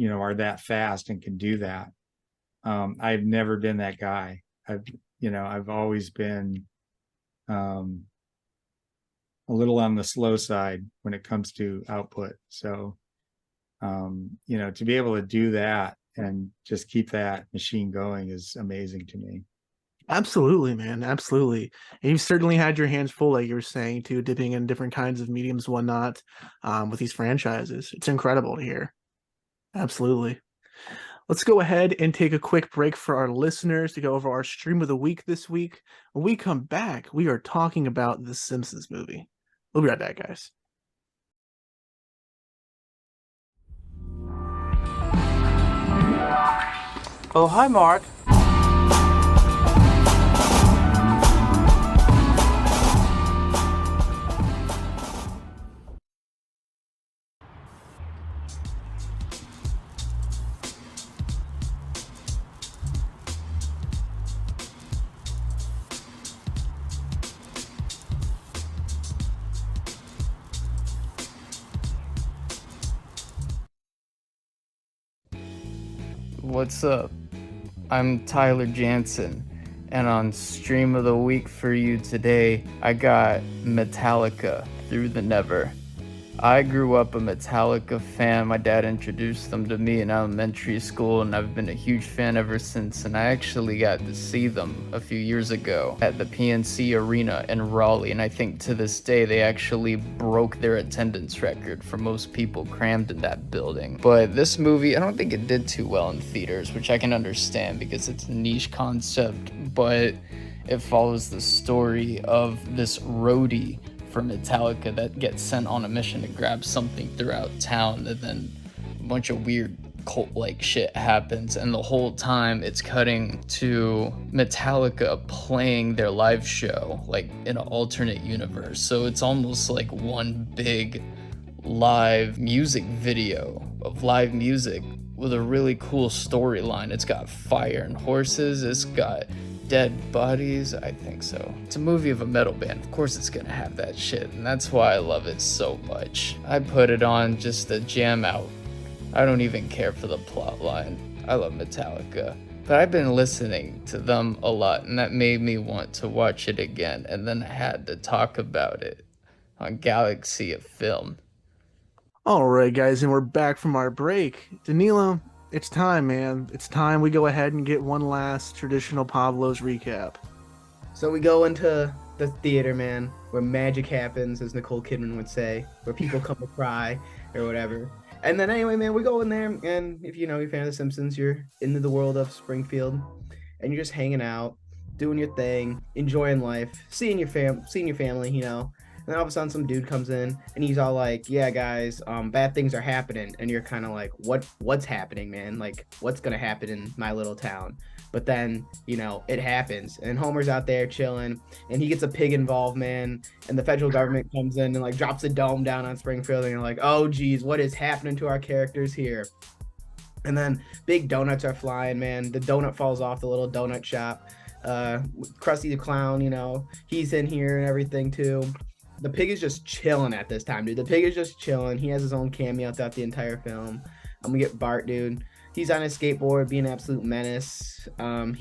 Speaker 4: are that fast and can do that. I've never been that guy. I've always been a little on the slow side when it comes to output. So, to be able to do that and just keep that machine going is amazing to me.
Speaker 1: Absolutely, man. Absolutely. And you've certainly had your hands full, like you were saying, too, dipping in different kinds of mediums, whatnot, with these franchises. It's incredible to hear. Absolutely. Let's go ahead and take a quick break for our listeners to go over our stream of the week this week. When we come back, we are talking about the Simpsons movie. We'll be right back, guys.
Speaker 5: Oh, hi, Mark. What's up? I'm Tyler Jansen, and on Stream of the Week for you today, I got Metallica, Through the Never. I grew up a Metallica fan. My dad introduced them to me in elementary school, and I've been a huge fan ever since. And I actually got to see them a few years ago at the PNC Arena in Raleigh, and I think to this day they actually broke their attendance record for most people crammed in that building. But this movie, I don't think it did too well in theaters, which I can understand because it's a niche concept, but it follows the story of this roadie for Metallica that gets sent on a mission to grab something throughout town, and then a bunch of weird cult-like shit happens, and the whole time it's cutting to Metallica playing their live show like in an alternate universe. So it's almost like one big live music video of live music with a really cool storyline. It's got fire and horses, it's got dead bodies, I think so. It's a movie of a metal band, of course it's gonna have that shit, and that's why I love it so much. I put it on just to jam out. I don't even care for the plot line. I love Metallica. But I've been listening to them a lot, and that made me want to watch it again, and then I had to talk about it on Galaxy of Film.
Speaker 1: All right, guys, and we're back from our break. Danilo, it's time, man. It's time we go ahead and get one last traditional Pablo's recap.
Speaker 2: So we go into the theater, man, where magic happens, as Nicole Kidman would say, where people come to cry or whatever. And then anyway, man, we go in there, and if you're a fan of The Simpsons, you're into the world of Springfield, and you're just hanging out, doing your thing, enjoying life, seeing your family, And then all of a sudden some dude comes in and he's all like, yeah, guys, bad things are happening. And you're kind of like, what's happening, man? Like, what's going to happen in my little town? But then, you know, it happens. And Homer's out there chilling and he gets a pig involved, man. And the federal government comes in and like drops a dome down on Springfield. And you're like, oh, geez, what is happening to our characters here? And then big donuts are flying, man. The donut falls off the little donut shop. Krusty the Clown, you know, he's in here and everything too. The pig is just chilling at this time, dude. The pig is just chilling. He has his own cameo throughout the entire film. We get Bart, dude. He's on his skateboard, being an absolute menace. He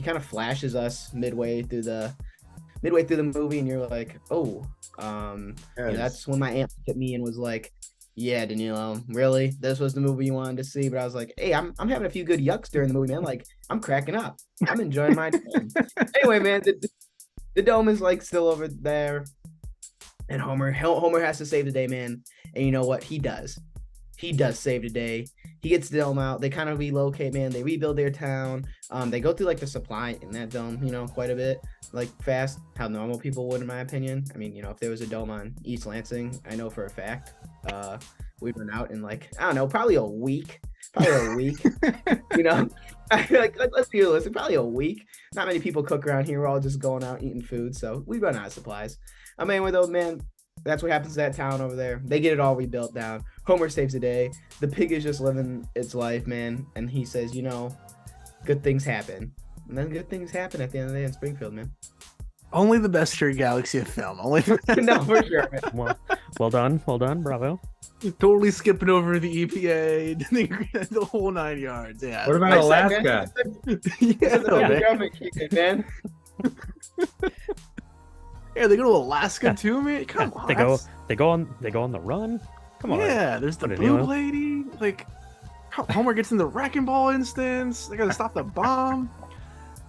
Speaker 2: kind of flashes us midway through the movie, and you're like, oh, you know, that's when my aunt looked at me and was like, yeah, Danilo, really? This was the movie you wanted to see? But I was like, hey, I'm having a few good yucks during the movie, man. Like, I'm cracking up. I'm enjoying my time. Anyway, man, the dome is like still over there. And Homer has to save the day, man. And you know what? He does. He does save the day. He gets the dome out. They kind of relocate, man. They rebuild their town. They go through like the supply in that dome, you know, quite a bit, like fast, how normal people would, in my opinion. I mean, you know, if there was a dome on East Lansing, I know for a fact, we'd run out in like, I don't know, probably a week. You know, like let's be realistic, probably a week. Not many people cook around here. We're all just going out eating food, so we run out of supplies. I mean, with those, man, that's what happens to that town over there. They get it all rebuilt down. Homer saves the day. The pig is just living its life, man. And he says, you know, good things happen. And then good things happen at the end of the day in Springfield, man.
Speaker 1: Only the best Sure Galaxy of film. Only
Speaker 2: No, for sure, man.
Speaker 3: Well done, bravo.
Speaker 1: Totally skipping over the EPA, the whole 9 yards. Yeah.
Speaker 4: What about Alaska?
Speaker 1: Yeah,
Speaker 2: the government kicking, man.
Speaker 1: Yeah, they go to Alaska too, man. Come on.
Speaker 3: They go on the run. Come on.
Speaker 1: Yeah, there's the blue lady. Like, Homer gets in the wrecking ball instance. They gotta stop the bomb.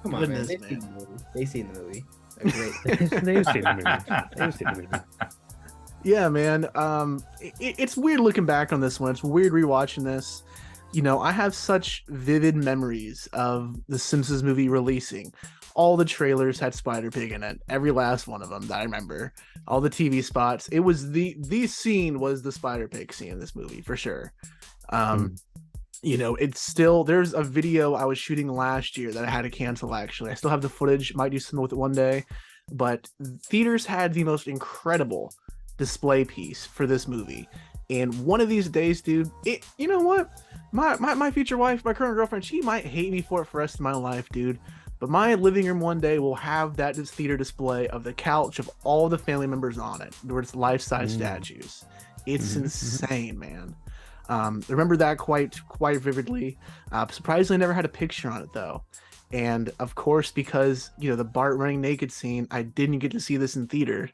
Speaker 2: Come on, man. They've seen the movie. They've
Speaker 3: seen the movie.
Speaker 1: Yeah, man. It's weird looking back on this one. It's weird rewatching this. You know, I have such vivid memories of the Simpsons movie releasing. All the trailers had Spider Pig in it. Every last one of them that I remember. All the TV spots. It was the scene was the Spider Pig scene in this movie for sure. You know, it's still, there's a video I was shooting last year that I had to cancel. Actually, I still have the footage. Might do something with it one day. But theaters had the most incredible display piece for this movie. And one of these days, dude, you know what? My future wife, my current girlfriend, she might hate me for it for the rest of my life, dude. But my living room one day will have that theater display of the couch of all the family members on it, where it's life-size statues. It's insane, man. I remember that quite vividly. Surprisingly, I never had a picture on it though. And of course, because you know the Bart running naked scene, I didn't get to see this in theater,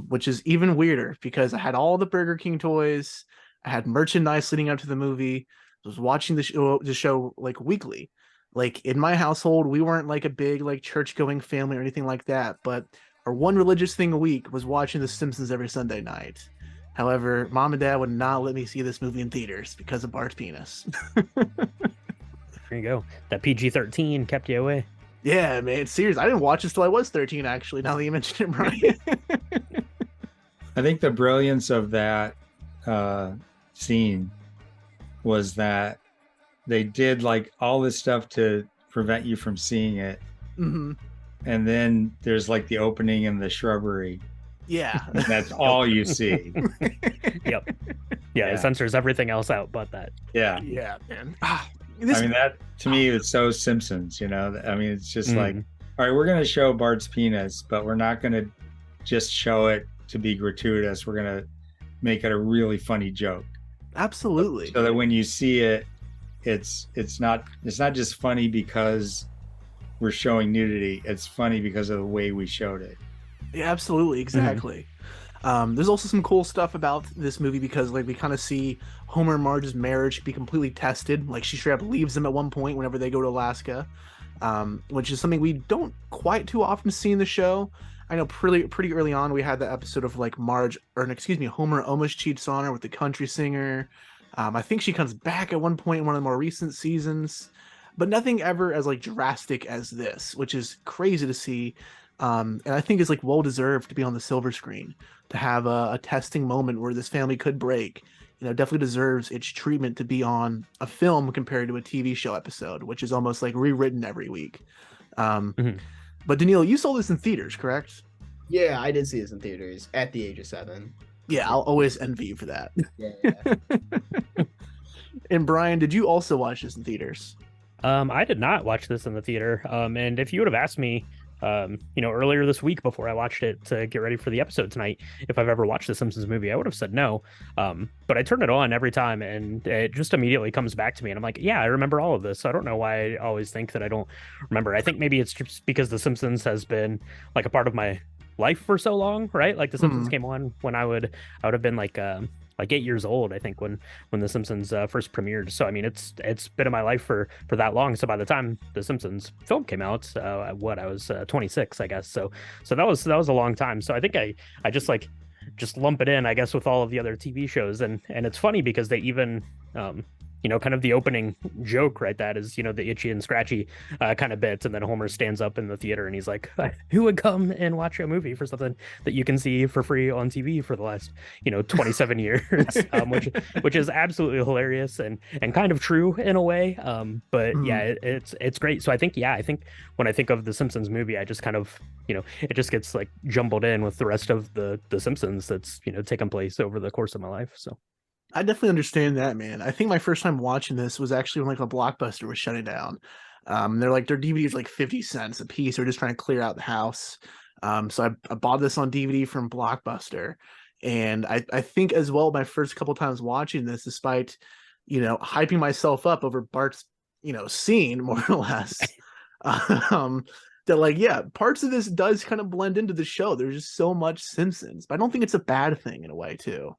Speaker 1: which is even weirder because I had all the Burger King toys, I had merchandise leading up to the movie. I was watching the show like weekly. Like in my household, we weren't like a big like church going family or anything like that, but our one religious thing a week was watching The Simpsons every Sunday night. However, Mom and Dad would not let me see this movie in theaters because of Bart's penis.
Speaker 3: There you go. That PG-13 kept you away.
Speaker 1: Yeah, man. Serious. I didn't watch this till I was 13, actually, now that you mentioned it, Brian.
Speaker 4: I think the brilliance of that scene was that they did like all this stuff to prevent you from seeing it.
Speaker 1: Mm-hmm.
Speaker 4: And then there's like the opening in the shrubbery.
Speaker 1: Yeah.
Speaker 4: And that's all you see.
Speaker 3: Yep. Yeah, it censors everything else out but that.
Speaker 4: Yeah.
Speaker 1: Yeah, man.
Speaker 4: I mean, that to me is so Simpsons, you know? I mean, it's just like, all right, we're going to show Bart's penis, but we're not going to just show it to be gratuitous. We're going to make it a really funny joke.
Speaker 1: Absolutely.
Speaker 4: So that when you see it, it's not just funny because we're showing nudity. It's funny because of the way we showed it.
Speaker 1: Yeah, absolutely. Exactly. There's also some cool stuff about this movie because like we kind of see Homer and Marge's marriage be completely tested. Like she straight up leaves them at one point whenever they go to Alaska, which is something we don't quite too often see in the show. I know pretty early on we had the episode of like Homer almost cheats on her with the country singer. I think she comes back at one point in one of the more recent seasons, but nothing ever as like drastic as this, which is crazy to see. And I think it's like well deserved to be on the silver screen, to have a testing moment where this family could break. Definitely deserves its treatment to be on a film compared to a TV show episode, which is almost like rewritten every week. Um,
Speaker 3: Mhm.
Speaker 1: but Danilo, you saw this in theaters, correct?
Speaker 2: Yeah, I did see this in theaters at the age of 7.
Speaker 1: Yeah, I'll always envy you for that.
Speaker 2: Yeah.
Speaker 1: And Brian, did you also watch this in theaters?
Speaker 3: I did not watch this in the theater. And if you would have asked me, earlier this week before I watched it to get ready for the episode tonight, if I've ever watched the Simpsons movie, I would have said no. But I turn it on every time and it just immediately comes back to me. And I'm like, yeah, I remember all of this. So I don't know why I always think that I don't remember. I think maybe it's just because The Simpsons has been like a part of my life for so long, right? Like The Simpsons came on when I would have been like 8 years old, I think, when The Simpsons first premiered. So I mean, it's been in my life for that long. So by the time The Simpsons film came out, I was 26, I guess. So that was a long time. So I think I just lump it in, I guess, with all of the other TV shows. And it's funny because they even kind of the opening joke, right? That is, the itchy and scratchy kind of bit. And then Homer stands up in the theater and he's like, who would come and watch a movie for something that you can see for free on TV for the last, 27 years, which is absolutely hilarious and kind of true in a way. But yeah, it's great. So I think when I think of the Simpsons movie, I just kind of, it just gets like jumbled in with the rest of the Simpsons that's, taken place over the course of my life. So.
Speaker 1: I definitely understand that, man. I think my first time watching this was actually when like a Blockbuster was shutting down. Their DVDs like 50 cents a piece. They're just trying to clear out the house. So I bought this on DVD from Blockbuster. And I think as well, my first couple times watching this, despite, hyping myself up over Bart's, scene more or less, that parts of this does kind of blend into the show. There's just so much Simpsons, but I don't think it's a bad thing in a way too.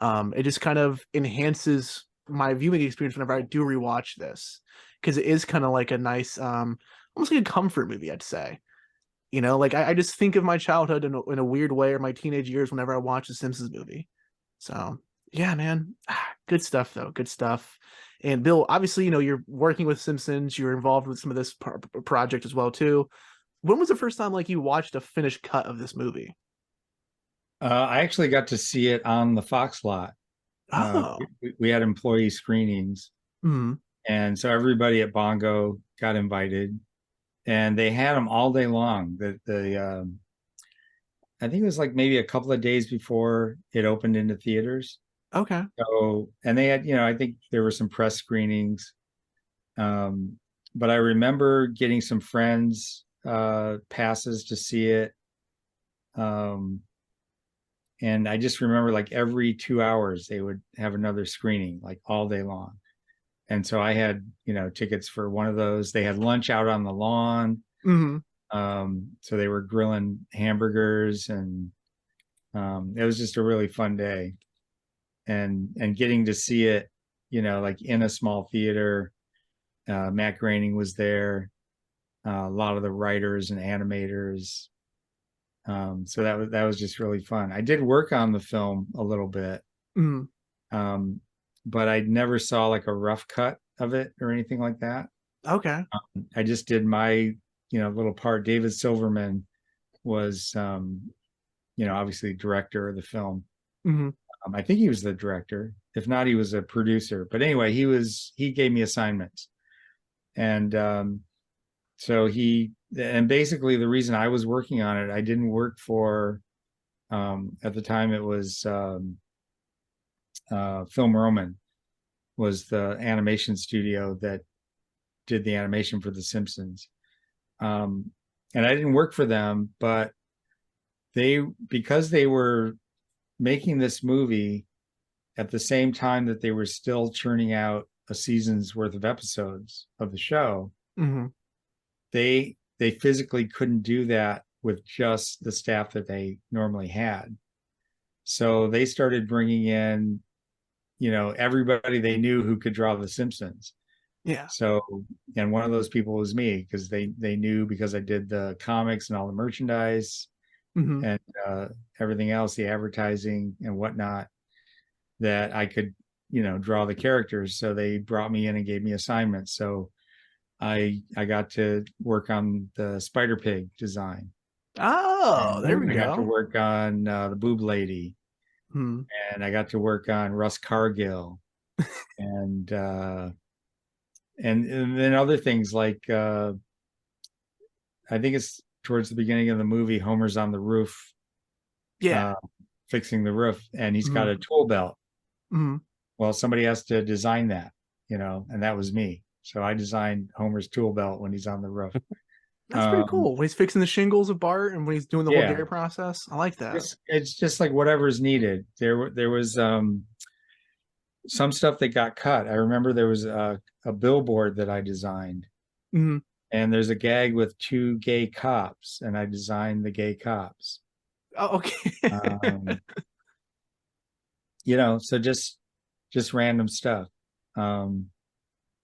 Speaker 1: It just kind of enhances my viewing experience whenever I do rewatch this, because it is kind of like a nice, almost like a comfort movie, I'd say. I just think of my childhood in a weird way, or my teenage years whenever I watch the Simpsons movie. So yeah, man, good stuff though, good stuff. And Bill, obviously, you're working with Simpsons, you're involved with some of this project as well too. When was the first time you watched a finished cut of this movie?
Speaker 4: I actually got to see it on the Fox lot.
Speaker 1: Oh.
Speaker 4: We had employee screenings, and so everybody at Bongo got invited, and they had them all day long. I think it was maybe a couple of days before it opened into theaters.
Speaker 1: Okay.
Speaker 4: So, and they had, I think there were some press screenings, but I remember getting some friends passes to see it. And I just remember every 2 hours they would have another screening all day long. And so I had, tickets for one of those. They had lunch out on the lawn. So they were grilling hamburgers and it was just a really fun day. And getting to see it, in a small theater. Matt Groening was there. A lot of the writers and animators. So that was just really fun. I did work on the film a little bit, but I never saw a rough cut of it or anything like that.
Speaker 1: Okay.
Speaker 4: I just did my little part. David Silverman was obviously director of the film. I think he was the director. If not, he was a producer. But anyway, he gave me assignments, and so and basically the reason I was working on it, I didn't work for, at the time it was Film Roman was the animation studio that did the animation for The Simpsons. And I didn't work for them, but because they were making this movie at the same time that they were still churning out a season's worth of episodes of the show, they physically couldn't do that with just the staff that they normally had. So they started bringing in, everybody they knew who could draw The Simpsons.
Speaker 1: Yeah.
Speaker 4: So, and one of those people was me, because they knew, because I did the comics and all the merchandise and everything else, the advertising and whatnot, that I could, draw the characters. So they brought me in and gave me assignments. So I got to work on the Spider Pig design.
Speaker 1: Oh, there we
Speaker 4: I got to
Speaker 1: go.
Speaker 4: work on the Boob Lady,
Speaker 1: Hmm.
Speaker 4: and I got to work on Russ Cargill, and and then other things like I think it's towards the beginning of the movie, Homer's on the roof,
Speaker 1: Yeah.
Speaker 4: uh, fixing the roof, and he's got
Speaker 1: Hmm.
Speaker 4: a tool belt.
Speaker 1: Hmm.
Speaker 4: Well, somebody has to design that, and that was me. So I designed Homer's tool belt when he's on the roof.
Speaker 1: That's pretty
Speaker 4: Um,
Speaker 1: cool. When he's fixing the shingles of Bart and when he's doing the whole
Speaker 4: yeah,
Speaker 1: dairy process. I like that.
Speaker 4: it's just like whatever's needed. There was some stuff that got cut. I remember there was a billboard that I designed,
Speaker 1: Hmm.
Speaker 4: and there's a gag with two gay cops, and I designed the gay cops.
Speaker 1: Oh, okay.
Speaker 4: Um, so just random stuff. Um,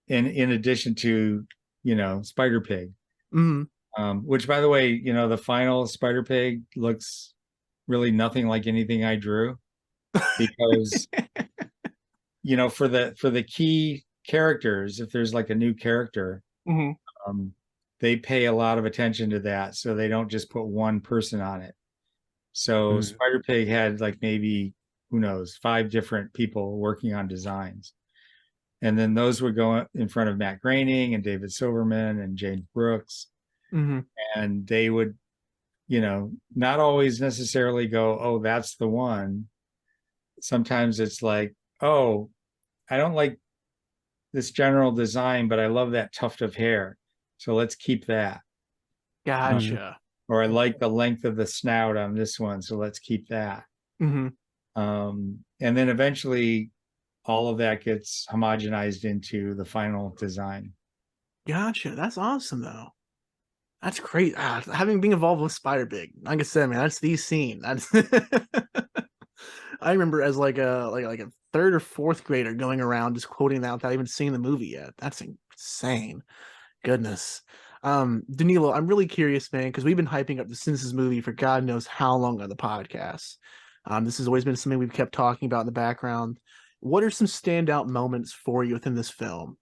Speaker 4: in addition to Spider Pig,
Speaker 1: Hmm.
Speaker 4: which by the way, the final Spider Pig looks really nothing like anything I drew because for the key characters, if there's like a new character,
Speaker 1: Hmm.
Speaker 4: um, they pay a lot of attention to that, so they don't just put one person on it. So
Speaker 3: Mm.
Speaker 4: Spider Pig had like maybe, who knows, 5 different people working on designs. And then those would go in front of Matt Groening and David Silverman and James Brooks.
Speaker 1: Hmm.
Speaker 4: And they would, not always necessarily go, oh, that's the one. Sometimes it's like, oh, I don't like this general design, but I love that tuft of hair. So let's keep that.
Speaker 1: Gotcha.
Speaker 4: Or I like the length of the snout on this one. So let's keep that.
Speaker 1: Hmm.
Speaker 4: And then eventually all of that gets homogenized into the final design.
Speaker 1: Gotcha. That's awesome, though. That's great. Having been involved with Spider Pig, like I said, man, that's the scene. That's I remember as like a third or fourth grader going around just quoting that without even seeing the movie yet. That's insane. Goodness. Danilo, I'm really curious, man, because we've been hyping up the Simpsons movie for God knows how long on the podcast. This has always been something we've kept talking about in the background. What are some standout moments for you within this film?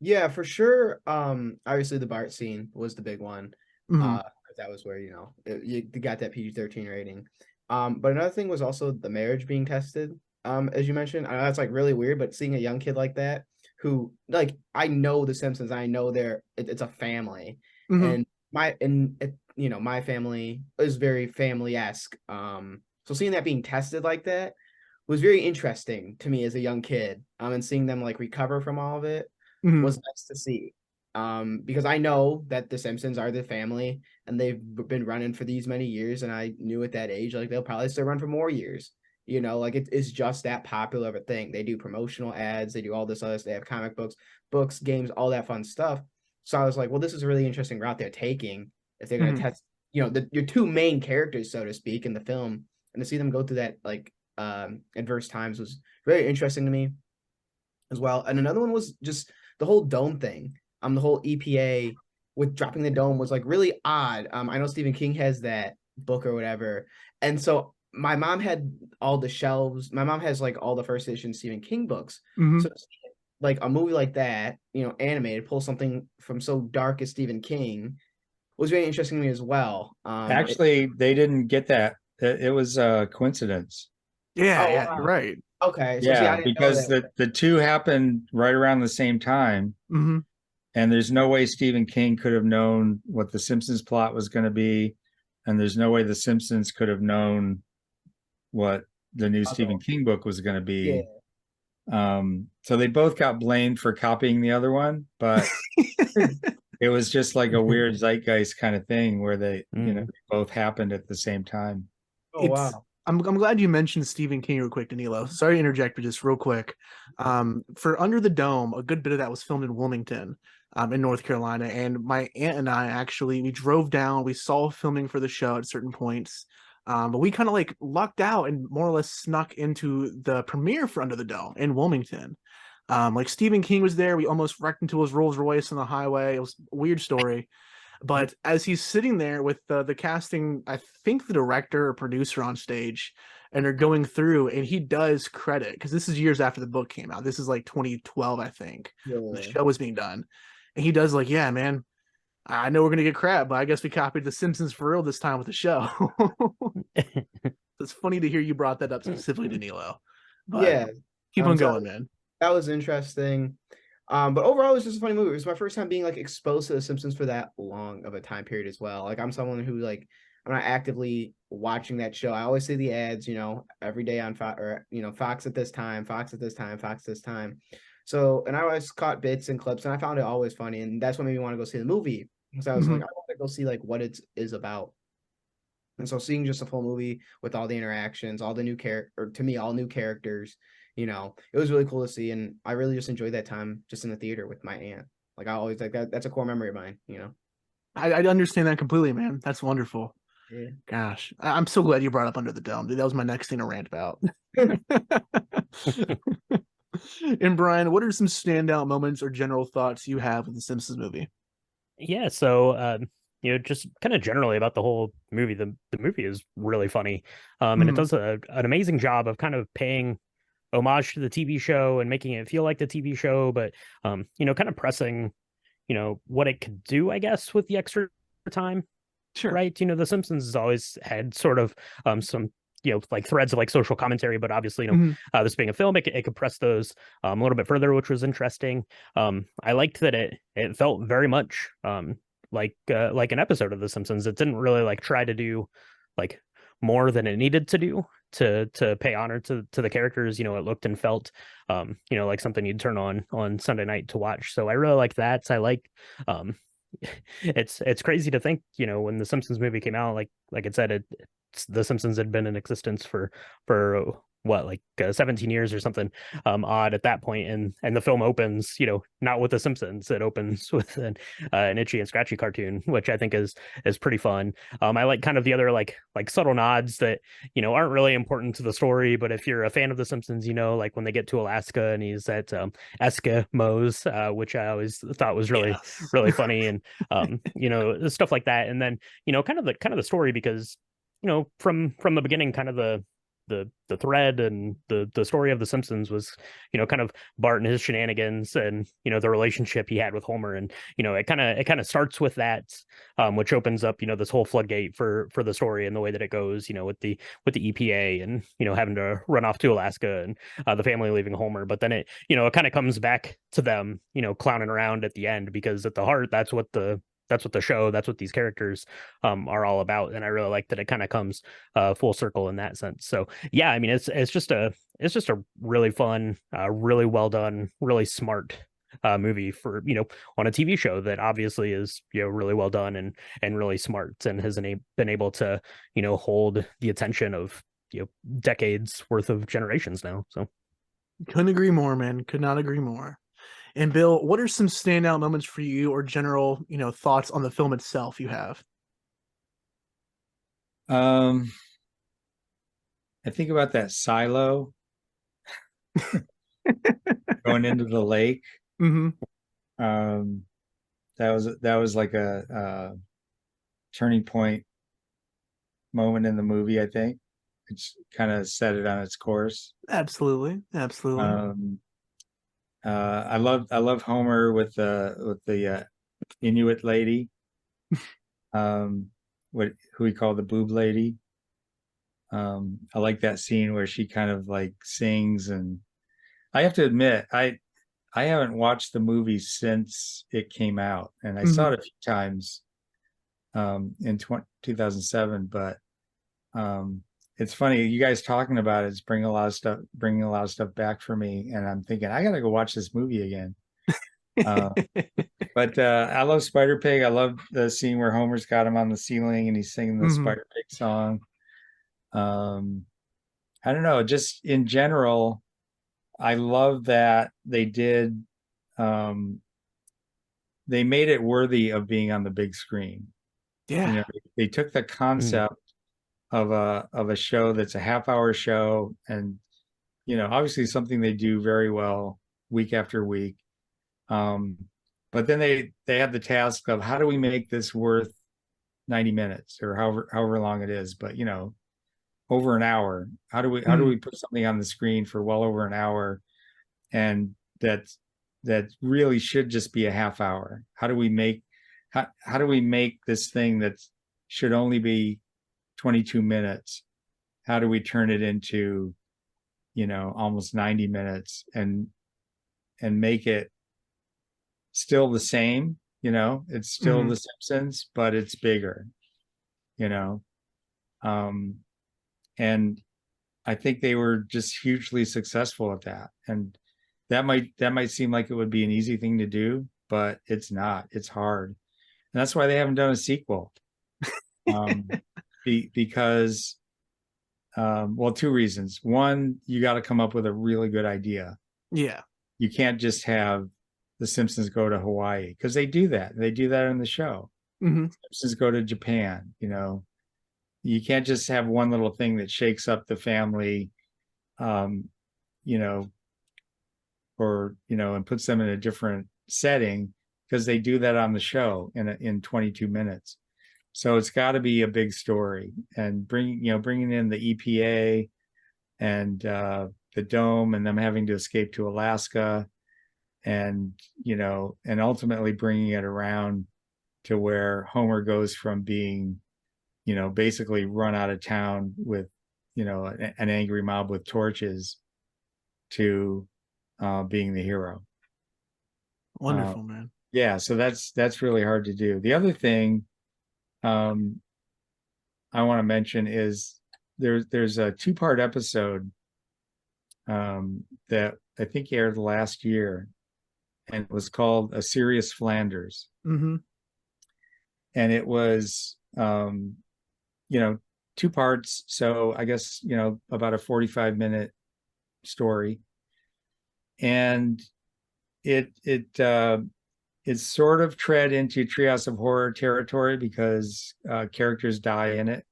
Speaker 2: Yeah, for sure. Obviously the Bart scene was the big one.
Speaker 1: Hmm.
Speaker 2: 'Cause that was where, you got that PG-13 rating. But another thing was also the marriage being tested. As you mentioned, I know that's like really weird, but seeing a young kid like that who like I know the Simpsons, I know it's a family.
Speaker 1: Hmm.
Speaker 2: And my family is very family-esque. So seeing that being tested like that was very interesting to me as a young kid. And seeing them like recover from all of it
Speaker 1: Hmm.
Speaker 2: was nice to see. Because I know that the Simpsons are the family and they've been running for these many years, and I knew at that age like they'll probably still run for more years. Like it's just that popular of a thing. They do promotional ads, they do all this other, they have comic books, games, all that fun stuff. So I was like, well, this is a really interesting route they're taking if they're going to
Speaker 1: Hmm.
Speaker 2: test, your two main characters, so to speak, in the film, and to see them go through that like adverse times was very interesting to me as well. And another one was just the whole dome thing. The whole EPA with dropping the dome was like really odd. I know Stephen King has that book or whatever, and so my mom had all the shelves. My mom has like all the first edition Stephen King books.
Speaker 1: Hmm.
Speaker 2: So like a movie like that, animated, pull something from so dark as Stephen King was very interesting to me as well.
Speaker 4: Actually, they didn't get that. It was a coincidence.
Speaker 1: Yeah,
Speaker 2: Oh
Speaker 1: yeah, you're
Speaker 2: wow.
Speaker 1: right.
Speaker 2: Okay, so see, I
Speaker 4: Yeah,
Speaker 2: didn't know
Speaker 4: because
Speaker 2: that.
Speaker 4: the two happened right around the same time,
Speaker 1: Hmm.
Speaker 4: and there's no way Stephen King could have known what the Simpsons plot was going to be, and there's no way the Simpsons could have known what the new Stephen King book was going to
Speaker 2: Yeah.
Speaker 4: be. So they both got blamed for copying the other one, but it was just like a weird zeitgeist kind of thing where they both happened at the same time.
Speaker 2: Oh
Speaker 1: It's
Speaker 2: wow.
Speaker 1: I'm glad you mentioned Stephen King real quick, Danilo. Sorry to interject, but just real quick. For Under the Dome, a good bit of that was filmed in Wilmington, in North Carolina. And my aunt and I actually we drove down, we saw filming for the show at certain points. But we kind of like lucked out and more or less snuck into the premiere for Under the Dome in Wilmington. Like Stephen King was there. We almost wrecked into his Rolls Royce on the highway. It was a weird story. But as he's sitting there with the casting, I think the director or producer on stage, and they're going through, and he does credit because this is years after the book came out. This is like 2012, I think, when the
Speaker 2: Yeah.
Speaker 1: show was being done, and he does like, yeah, man, I know we're gonna get crap, but I guess we copied The Simpsons for real this time with the show. It's funny to hear you brought that up specifically, Danilo. But
Speaker 2: Yeah.
Speaker 1: keep on
Speaker 2: So
Speaker 1: going, man.
Speaker 2: that was interesting. But overall, it was just a funny movie. It was my first time being like exposed to The Simpsons for that long of a time period as well. Like I'm someone who like I'm not actively watching that show. I always see the ads, every day on Fox or Fox at this time, Fox at this time, Fox this time. So, and I always caught bits and clips, and I found it always funny, and that's what made me want to go see the movie. So I was like, I want to go see like what it is about. And so seeing just a full movie with all the interactions, all the new or to me, all new characters, it was really cool to see. And I really just enjoyed that time just in the theater with my aunt. Like I always like that. That's a core memory of mine,
Speaker 1: I understand that completely, man. That's wonderful.
Speaker 2: Yeah.
Speaker 1: Gosh, I'm so glad you brought up Under the Dome, dude. That was my next thing to rant about. And Brian, what are some standout moments or general thoughts you have with the Simpsons movie?
Speaker 3: Yeah, so just kind of generally about the whole movie. The movie is really funny, and it does an amazing job of kind of paying homage to the TV show and making it feel like the TV show, but kind of pressing, what it could do, I guess, with the extra time.
Speaker 1: Sure.
Speaker 3: Right. The Simpsons has always had sort of some, like threads of like social commentary, but obviously, this being a film, it could press those a little bit further, which was interesting. I liked that it felt very much like an episode of The Simpsons. It didn't really like try to do like more than it needed to do to pay honor to the characters. It looked and felt like something you'd turn on Sunday night to watch. So I really like that. I like it's crazy to think, when the Simpsons movie came out, like it said, the Simpsons had been in existence for what, like 17 years or something odd at that point, and the film opens, not with the Simpsons. It opens with an Itchy and Scratchy cartoon, which I think is pretty fun. I like kind of the other like subtle nods that aren't really important to the story, but if you're a fan of the Simpsons, like when they get to Alaska and he's at Eskimos, which I always thought was really really funny, and stuff like that. And then kind of the story, because from the beginning, kind of the thread and the story of the Simpsons was kind of Bart and his shenanigans, and the relationship he had with Homer, and it kind of starts with that, which opens up this whole floodgate for the story and the way that it goes, with the EPA and having to run off to Alaska, and the family leaving Homer. But then it kind of comes back to them clowning around at the end, because at the heart, that's what the show, that's what these characters are all about. And I really like that it kind of comes full circle in that sense. So yeah, I mean, it's just a really fun, really well done, really smart movie for on a TV show that obviously is really well done and really smart, and has been able to hold the attention of decades worth of generations now. So
Speaker 1: couldn't agree more, man. Could not agree more. And Bill, what are some standout moments for you, or general, thoughts on the film itself you have?
Speaker 4: I think about that silo going into the lake. That was like a turning point moment in the movie. I think it's kind of set it on its course.
Speaker 1: Absolutely.
Speaker 4: I love Homer with the Inuit lady, who we call the boob lady. I like that scene where she kind of like sings, and I have to admit, I haven't watched the movie since it came out, and I saw it a few times in 2007, but it's funny, you guys talking about it's bringing a lot of stuff back for me, and I'm thinking I gotta go watch this movie again. But I love Spider Pig. I love the scene where Homer's got him on the ceiling and he's singing the Spider Pig song. I don't know, just in general, I love that they did they made it worthy of being on the big screen.
Speaker 1: Yeah.
Speaker 4: They took the concept of a show that's a half-hour show, and obviously something they do very well week after week, but then they had the task of, how do we make this worth 90 minutes or however long it is, but over an hour? How do we put something on the screen for well over an hour, and that really should just be a half hour? How do we make how do we make this thing that should only be 22 minutes? How do we turn it into, almost 90 minutes and make it still the same? It's still The Simpsons, but it's bigger, and I think they were just hugely successful at that. And that might seem like it would be an easy thing to do, but it's not. It's hard. And that's why they haven't done a sequel. Because well, two reasons. One, you got to come up with a really good idea.
Speaker 1: Yeah.
Speaker 4: You can't just have the Simpsons go to Hawaii, because they do that. They do that in the show. Simpsons go to Japan. You can't just have one little thing that shakes up the family, or and puts them in a different setting, because they do that on the show in 22 minutes. So it's got to be a big story, and bringing in the EPA and the dome, and them having to escape to Alaska, and and ultimately bringing it around to where Homer goes from being, basically run out of town with, an angry mob with torches, to being the hero.
Speaker 1: Wonderful, man.
Speaker 4: Yeah, so that's really hard to do. The other thing I want to mention is there's a 2-part episode that I think aired last year, and it was called A Serious Flanders. And it was 2 parts, so I guess about a 45-minute story, and it sort of tread into Treehouse of Horror territory, because characters die in it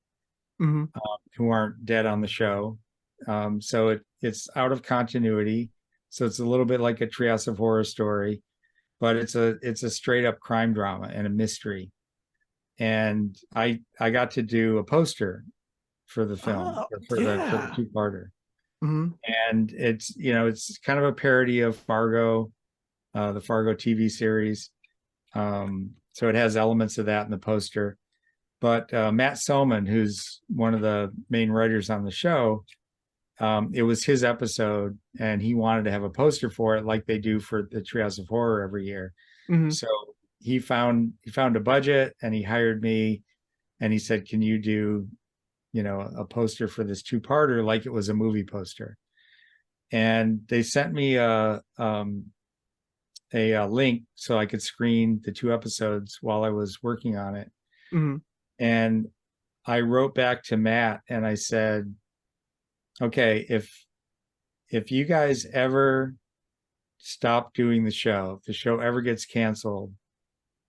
Speaker 4: who aren't dead on the show. So it's out of continuity. So it's a little bit like a Treehouse of Horror story, but it's a straight up crime drama and a mystery. And I got to do a poster for the film, for the 2-parter. And it's kind of a parody of Fargo, the Fargo TV series. So it has elements of that in the poster. But Matt Selman, who's one of the main writers on the show, it was his episode, and he wanted to have a poster for it, like they do for the Treehouse of Horror every year. So he found a budget, and he hired me, and he said, "Can you do, a poster for this 2-parter like it was a movie poster?" And they sent me a link so I could screen the 2 episodes while I was working on it. And I wrote back to Matt, and I said, "Okay, if you guys ever stop doing the show, if the show ever gets canceled,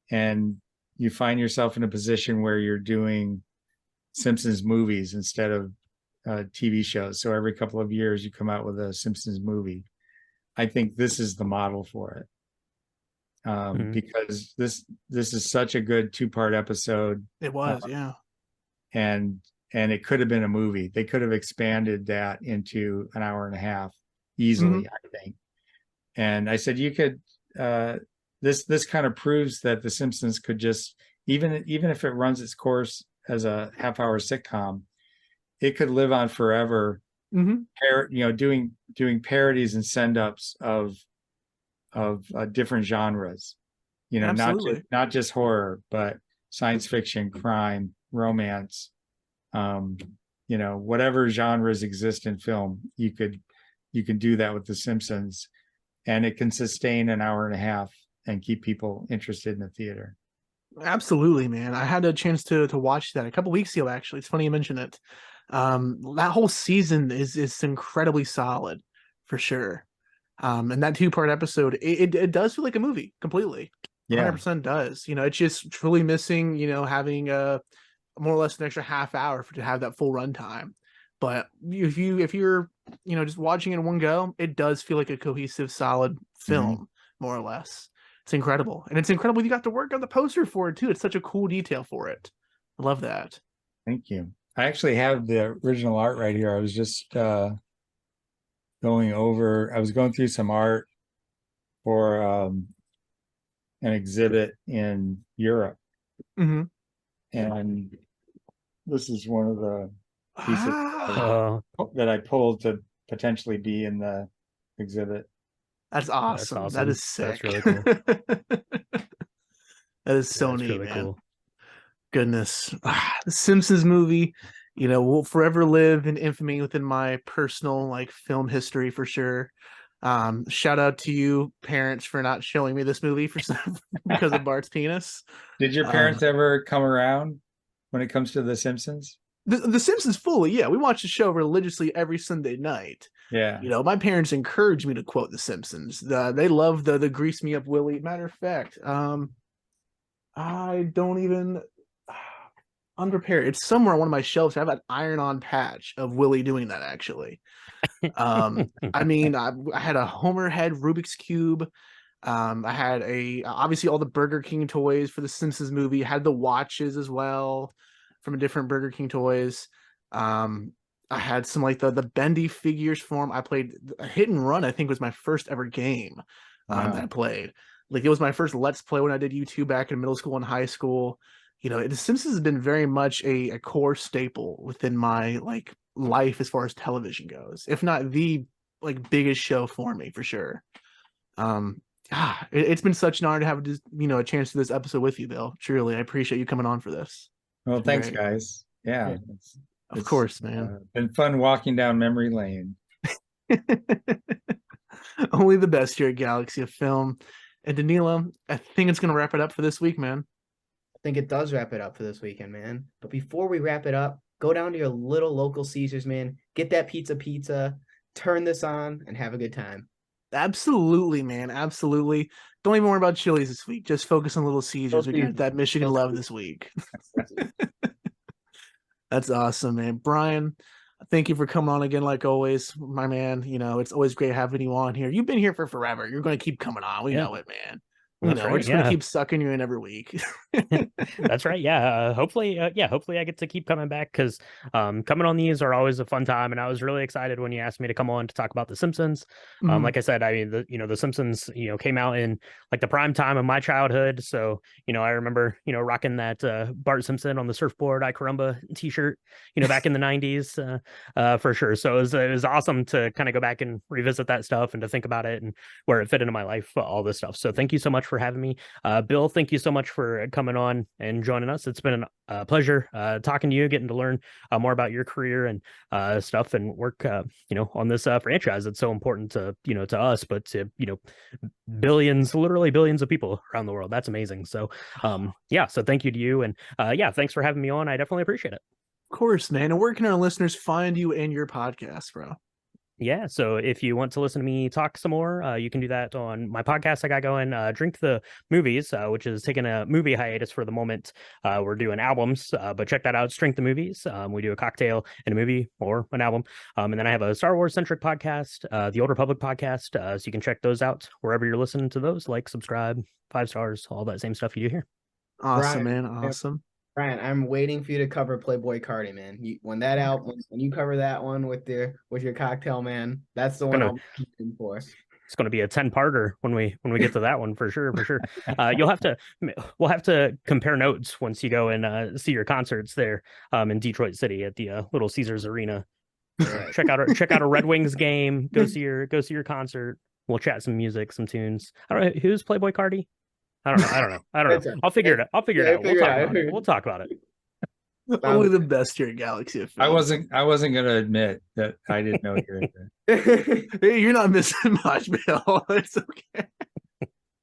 Speaker 4: and you find yourself in a position where you're doing Simpsons movies instead of TV shows, so every couple of years you come out with a Simpsons movie, I think this is the model for it." Because this is such a good 2-part episode.
Speaker 1: It was, yeah.
Speaker 4: And it could have been a movie. They could have expanded that into an hour and a half easily, I think. And I said, you could, this kind of proves that The Simpsons could just, even if it runs its course as a half-hour sitcom, it could live on forever, doing parodies and send-ups of different genres, not just horror, but science fiction, crime, romance, whatever genres exist in film, you can do that with The Simpsons, and it can sustain an hour and a half and keep people interested in the theater.
Speaker 1: Absolutely, man. I had a chance to watch that a couple weeks ago, actually. It's funny you mention it. That whole season is incredibly solid, for sure. And that 2-part episode, it does feel like a movie completely. 100% does. It's just truly missing, having more or less an extra half hour to have that full runtime. But if you're just watching it in one go, it does feel like a cohesive, solid film, more or less. It's incredible. And it's incredible you got to work on the poster for it too. It's such a cool detail for it. I love that.
Speaker 4: Thank you. I actually have the original art right here. I was just I was going through some art for an exhibit in Europe,
Speaker 1: Mhm.
Speaker 4: And this is one of the pieces
Speaker 1: Ah,
Speaker 4: that I pulled to potentially be in the exhibit.
Speaker 1: that's
Speaker 3: That's
Speaker 1: awesome. That
Speaker 3: awesome.
Speaker 1: is sick.
Speaker 3: That's really cool.
Speaker 1: That is so
Speaker 3: That's
Speaker 1: neat,
Speaker 3: really
Speaker 1: man.
Speaker 3: cool.
Speaker 1: Goodness. The Simpsons movie, will forever live in infamy within my personal like film history for sure. Shout out to you parents for not showing me this movie for some because of Bart's penis.
Speaker 4: Did your parents ever come around when it comes to The Simpsons?
Speaker 1: The Simpsons fully, yeah. We watch the show religiously every Sunday night.
Speaker 4: Yeah.
Speaker 1: My parents encouraged me to quote The Simpsons. They love the grease me up Willie. Matter of fact, I don't even unprepared. It's somewhere on one of my shelves. I have an iron-on patch of Willie doing that actually. I mean, I had a Homer head Rubik's Cube. I had obviously all the Burger King toys for the Simpsons movie. I had the watches as well from different Burger King toys. I had some like the bendy figures for them. I played Hit and Run. I think was my first ever game
Speaker 4: Wow.
Speaker 1: that I played. Like it was my first Let's Play when I did YouTube back in middle school and high school. The Simpsons has been very much a core staple within my like life as far as television goes, if not the like biggest show for me for sure. It's been such an honor to have a chance to this episode with you, Bill. Truly, I appreciate you coming on for this.
Speaker 4: Well, thanks,
Speaker 1: great.
Speaker 4: guys. Yeah,
Speaker 1: Of course, man.
Speaker 4: Been fun walking down memory lane.
Speaker 1: Only the best here at Galaxy of Film. And Danilo, I think it's gonna wrap it up for this week, man.
Speaker 2: I think it does wrap it up for this weekend, man. But before we wrap it up, go down to your little local Caesars, man. Get that pizza, turn this on, and have a good time.
Speaker 1: Absolutely, man. Absolutely. Don't even worry about Chili's this week. Just focus on Little Caesars. We're gonna get that Michigan love this week. That's awesome, man. Brian, thank you for coming on again, like always, my man. It's always great having you on here. You've been here for forever. You're going to keep coming on. We know it, man. We're just going to keep sucking you in every week.
Speaker 3: That's right. Yeah. Hopefully I get to keep coming back because coming on these are always a fun time. And I was really excited when you asked me to come on to talk about The Simpsons. Like I said, I mean, The Simpsons, came out in like the prime time of my childhood. So, I remember, rocking that Bart Simpson on the surfboard, I Carumba t-shirt, back in the 90s for sure. So it was awesome to kind of go back and revisit that stuff and to think about it and where it fit into my life, all this stuff. So thank you so much for having me. Bill, thank you so much for coming on and joining us. It's been a pleasure talking to you, getting to learn more about your career and stuff and work, on this franchise. It's so important to, to us, but to, literally billions of people around the world. That's amazing. So, so thank you to you. And thanks for having me on. I definitely appreciate it.
Speaker 1: Of course, man. And where can our listeners find you and your podcast, bro?
Speaker 3: Yeah, so if you want to listen to me talk some more, you can do that on my podcast I got going, Drink the Movies, which is taking a movie hiatus for the moment. We're doing albums, but check that out. It's Drink the Movies. We do a cocktail and a movie or an album. And then I have a Star Wars-centric podcast, the Old Republic podcast, so you can check those out wherever you're listening to those. Like, subscribe, 5 stars, all that same stuff you do here.
Speaker 1: Awesome, man. Awesome.
Speaker 2: Brian, I'm waiting for you to cover Playboy Cardi, man. When you cover that one with your cocktail, man, that's the one I'm looking for.
Speaker 3: It's going to be a 10-parter when we get to that one for sure. We'll have to compare notes once you go and see your concerts there in Detroit City at the Little Caesars Arena. Check out a Red Wings game. Go see your concert. We'll chat some music, some tunes. I don't know who's Playboy Cardi. I don't know. I'll figure it out. We'll talk about it.
Speaker 1: Only the best here at Galaxy of Film.
Speaker 4: I wasn't going to admit that I didn't know you were
Speaker 1: there. Hey, you're not missing much, Bill. It's okay.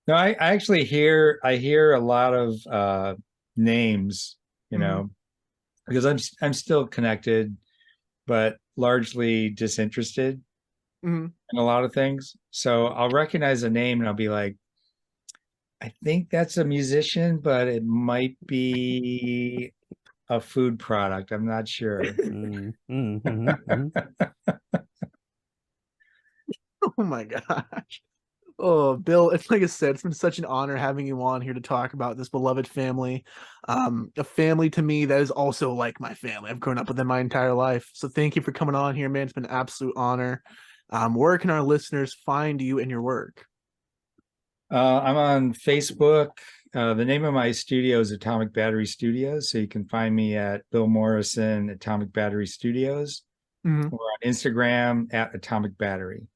Speaker 4: No, I actually hear a lot of names, because I'm still connected, but largely disinterested in a lot of things. So I'll recognize a name and I'll be like, I think that's a musician, but it might be a food product. I'm not sure.
Speaker 1: Oh my gosh. Oh, Bill, it's like I said, it's been such an honor having you on here to talk about this beloved family. A family to me that is also like my family. I've grown up with them my entire life. So thank you for coming on here, man. It's been an absolute honor. Where can our listeners find you and your work?
Speaker 4: I'm on Facebook, the name of my studio is Atomic Battery Studios. So you can find me at Bill Morrison Atomic Battery Studios or on Instagram at Atomic Battery.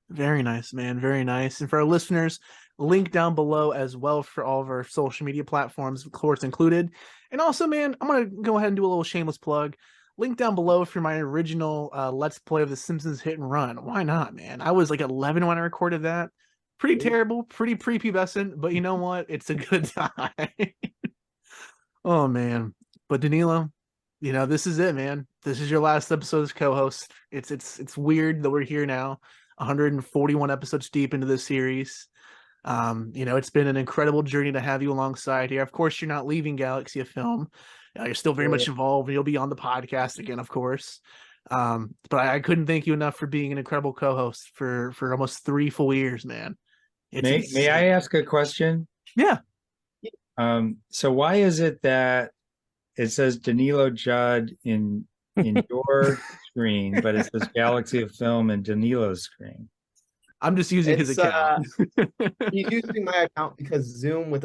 Speaker 1: Very nice, man. Very nice. And for our listeners, link down below as well for all of our social media platforms, of course, included. And also, man, I'm going to go ahead and do a little shameless plug. Link down below for my original Let's Play of The Simpsons Hit and Run. Why not, man? I was like 11 when I recorded that. Pretty terrible, pretty prepubescent, but you know what? It's a good time. Oh, man. But Danilo, you know, this is it, man. This is your last episode as co-host. It's weird that we're here now, 141 episodes deep into this series. You know, it's been an incredible journey to have you alongside here. Of course, you're not leaving Galaxy of Film. You're still very much involved, and you'll be on the podcast again, of course. But I couldn't thank you enough for being an incredible co-host for almost 3 full years, man.
Speaker 4: May I ask a question?
Speaker 1: Yeah.
Speaker 4: So why is it that it says Danilo Judd in your screen, but it says Galaxy of Film in Danilo's screen?
Speaker 1: I'm just using his account.
Speaker 2: He's using my account because Zoom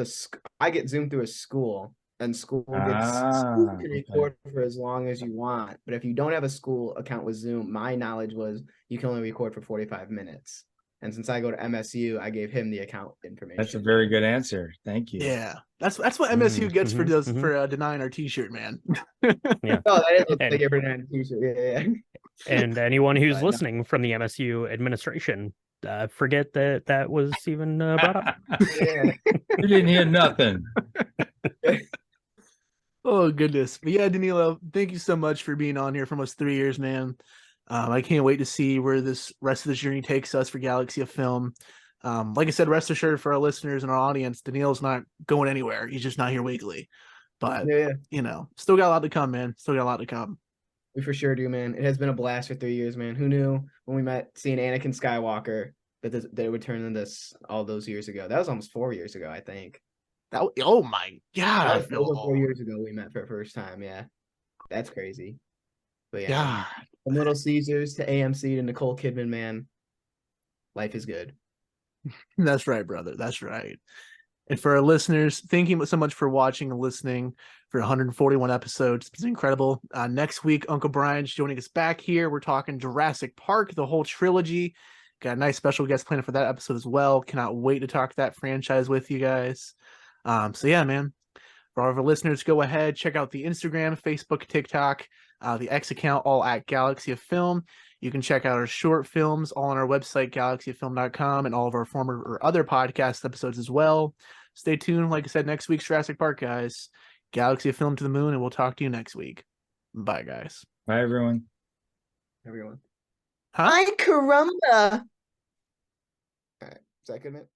Speaker 2: I get Zoom through a school, and school can record for as long as you want. But if you don't have a school account with Zoom, my knowledge was you can only record for 45 minutes. And since I go to MSU, I gave him the account information.
Speaker 4: That's a very good answer. Thank you.
Speaker 1: Yeah, that's what MSU gets for denying our T-shirt, man.
Speaker 3: Yeah.
Speaker 2: Oh, that is like for denying T-shirt. Yeah.
Speaker 3: And anyone who's listening from the MSU administration, forget that was even brought up.
Speaker 2: Yeah.
Speaker 4: You didn't hear nothing.
Speaker 1: Oh, goodness. But yeah, Danilo, thank you so much for being on here for almost 3 years, man. I can't wait to see where this rest of this journey takes us for Galaxy of Film. Like I said, rest assured for our listeners and our audience, Danilo's not going anywhere. He's just not here weekly. But, you know, still got a lot to come, man. Still got a lot to come.
Speaker 2: We for sure do, man. It has been a blast for 3 years, man. Who knew when we met seeing Anakin Skywalker that it would turn into this all those years ago? That was almost 4 years ago, I think.
Speaker 1: Oh, my God.
Speaker 2: That was 4 years ago we met for the first time, yeah. That's crazy. But yeah. From Little Caesars to AMC to Nicole Kidman, man. Life is good.
Speaker 1: That's right, brother. That's right. And for our listeners, thank you so much for watching and listening for 141 episodes. It's incredible. Next week, Uncle Brian's joining us back here. We're talking Jurassic Park, the whole trilogy. Got a nice special guest planned for that episode as well. Cannot wait to talk that franchise with you guys. So yeah, man. For all of our listeners, go ahead, check out the Instagram, Facebook, TikTok, the X account, all at Galaxy of Film. You can check out our short films all on our website, galaxyoffilm.com, and all of our former or other podcast episodes as well. Stay tuned. Like I said, next week's Jurassic Park, guys. Galaxy of Film to the moon, and we'll talk to you next week. Bye, guys.
Speaker 4: Bye, everyone.
Speaker 2: Everyone.
Speaker 1: Huh?
Speaker 2: Ay, caramba. All right. Is that good, man?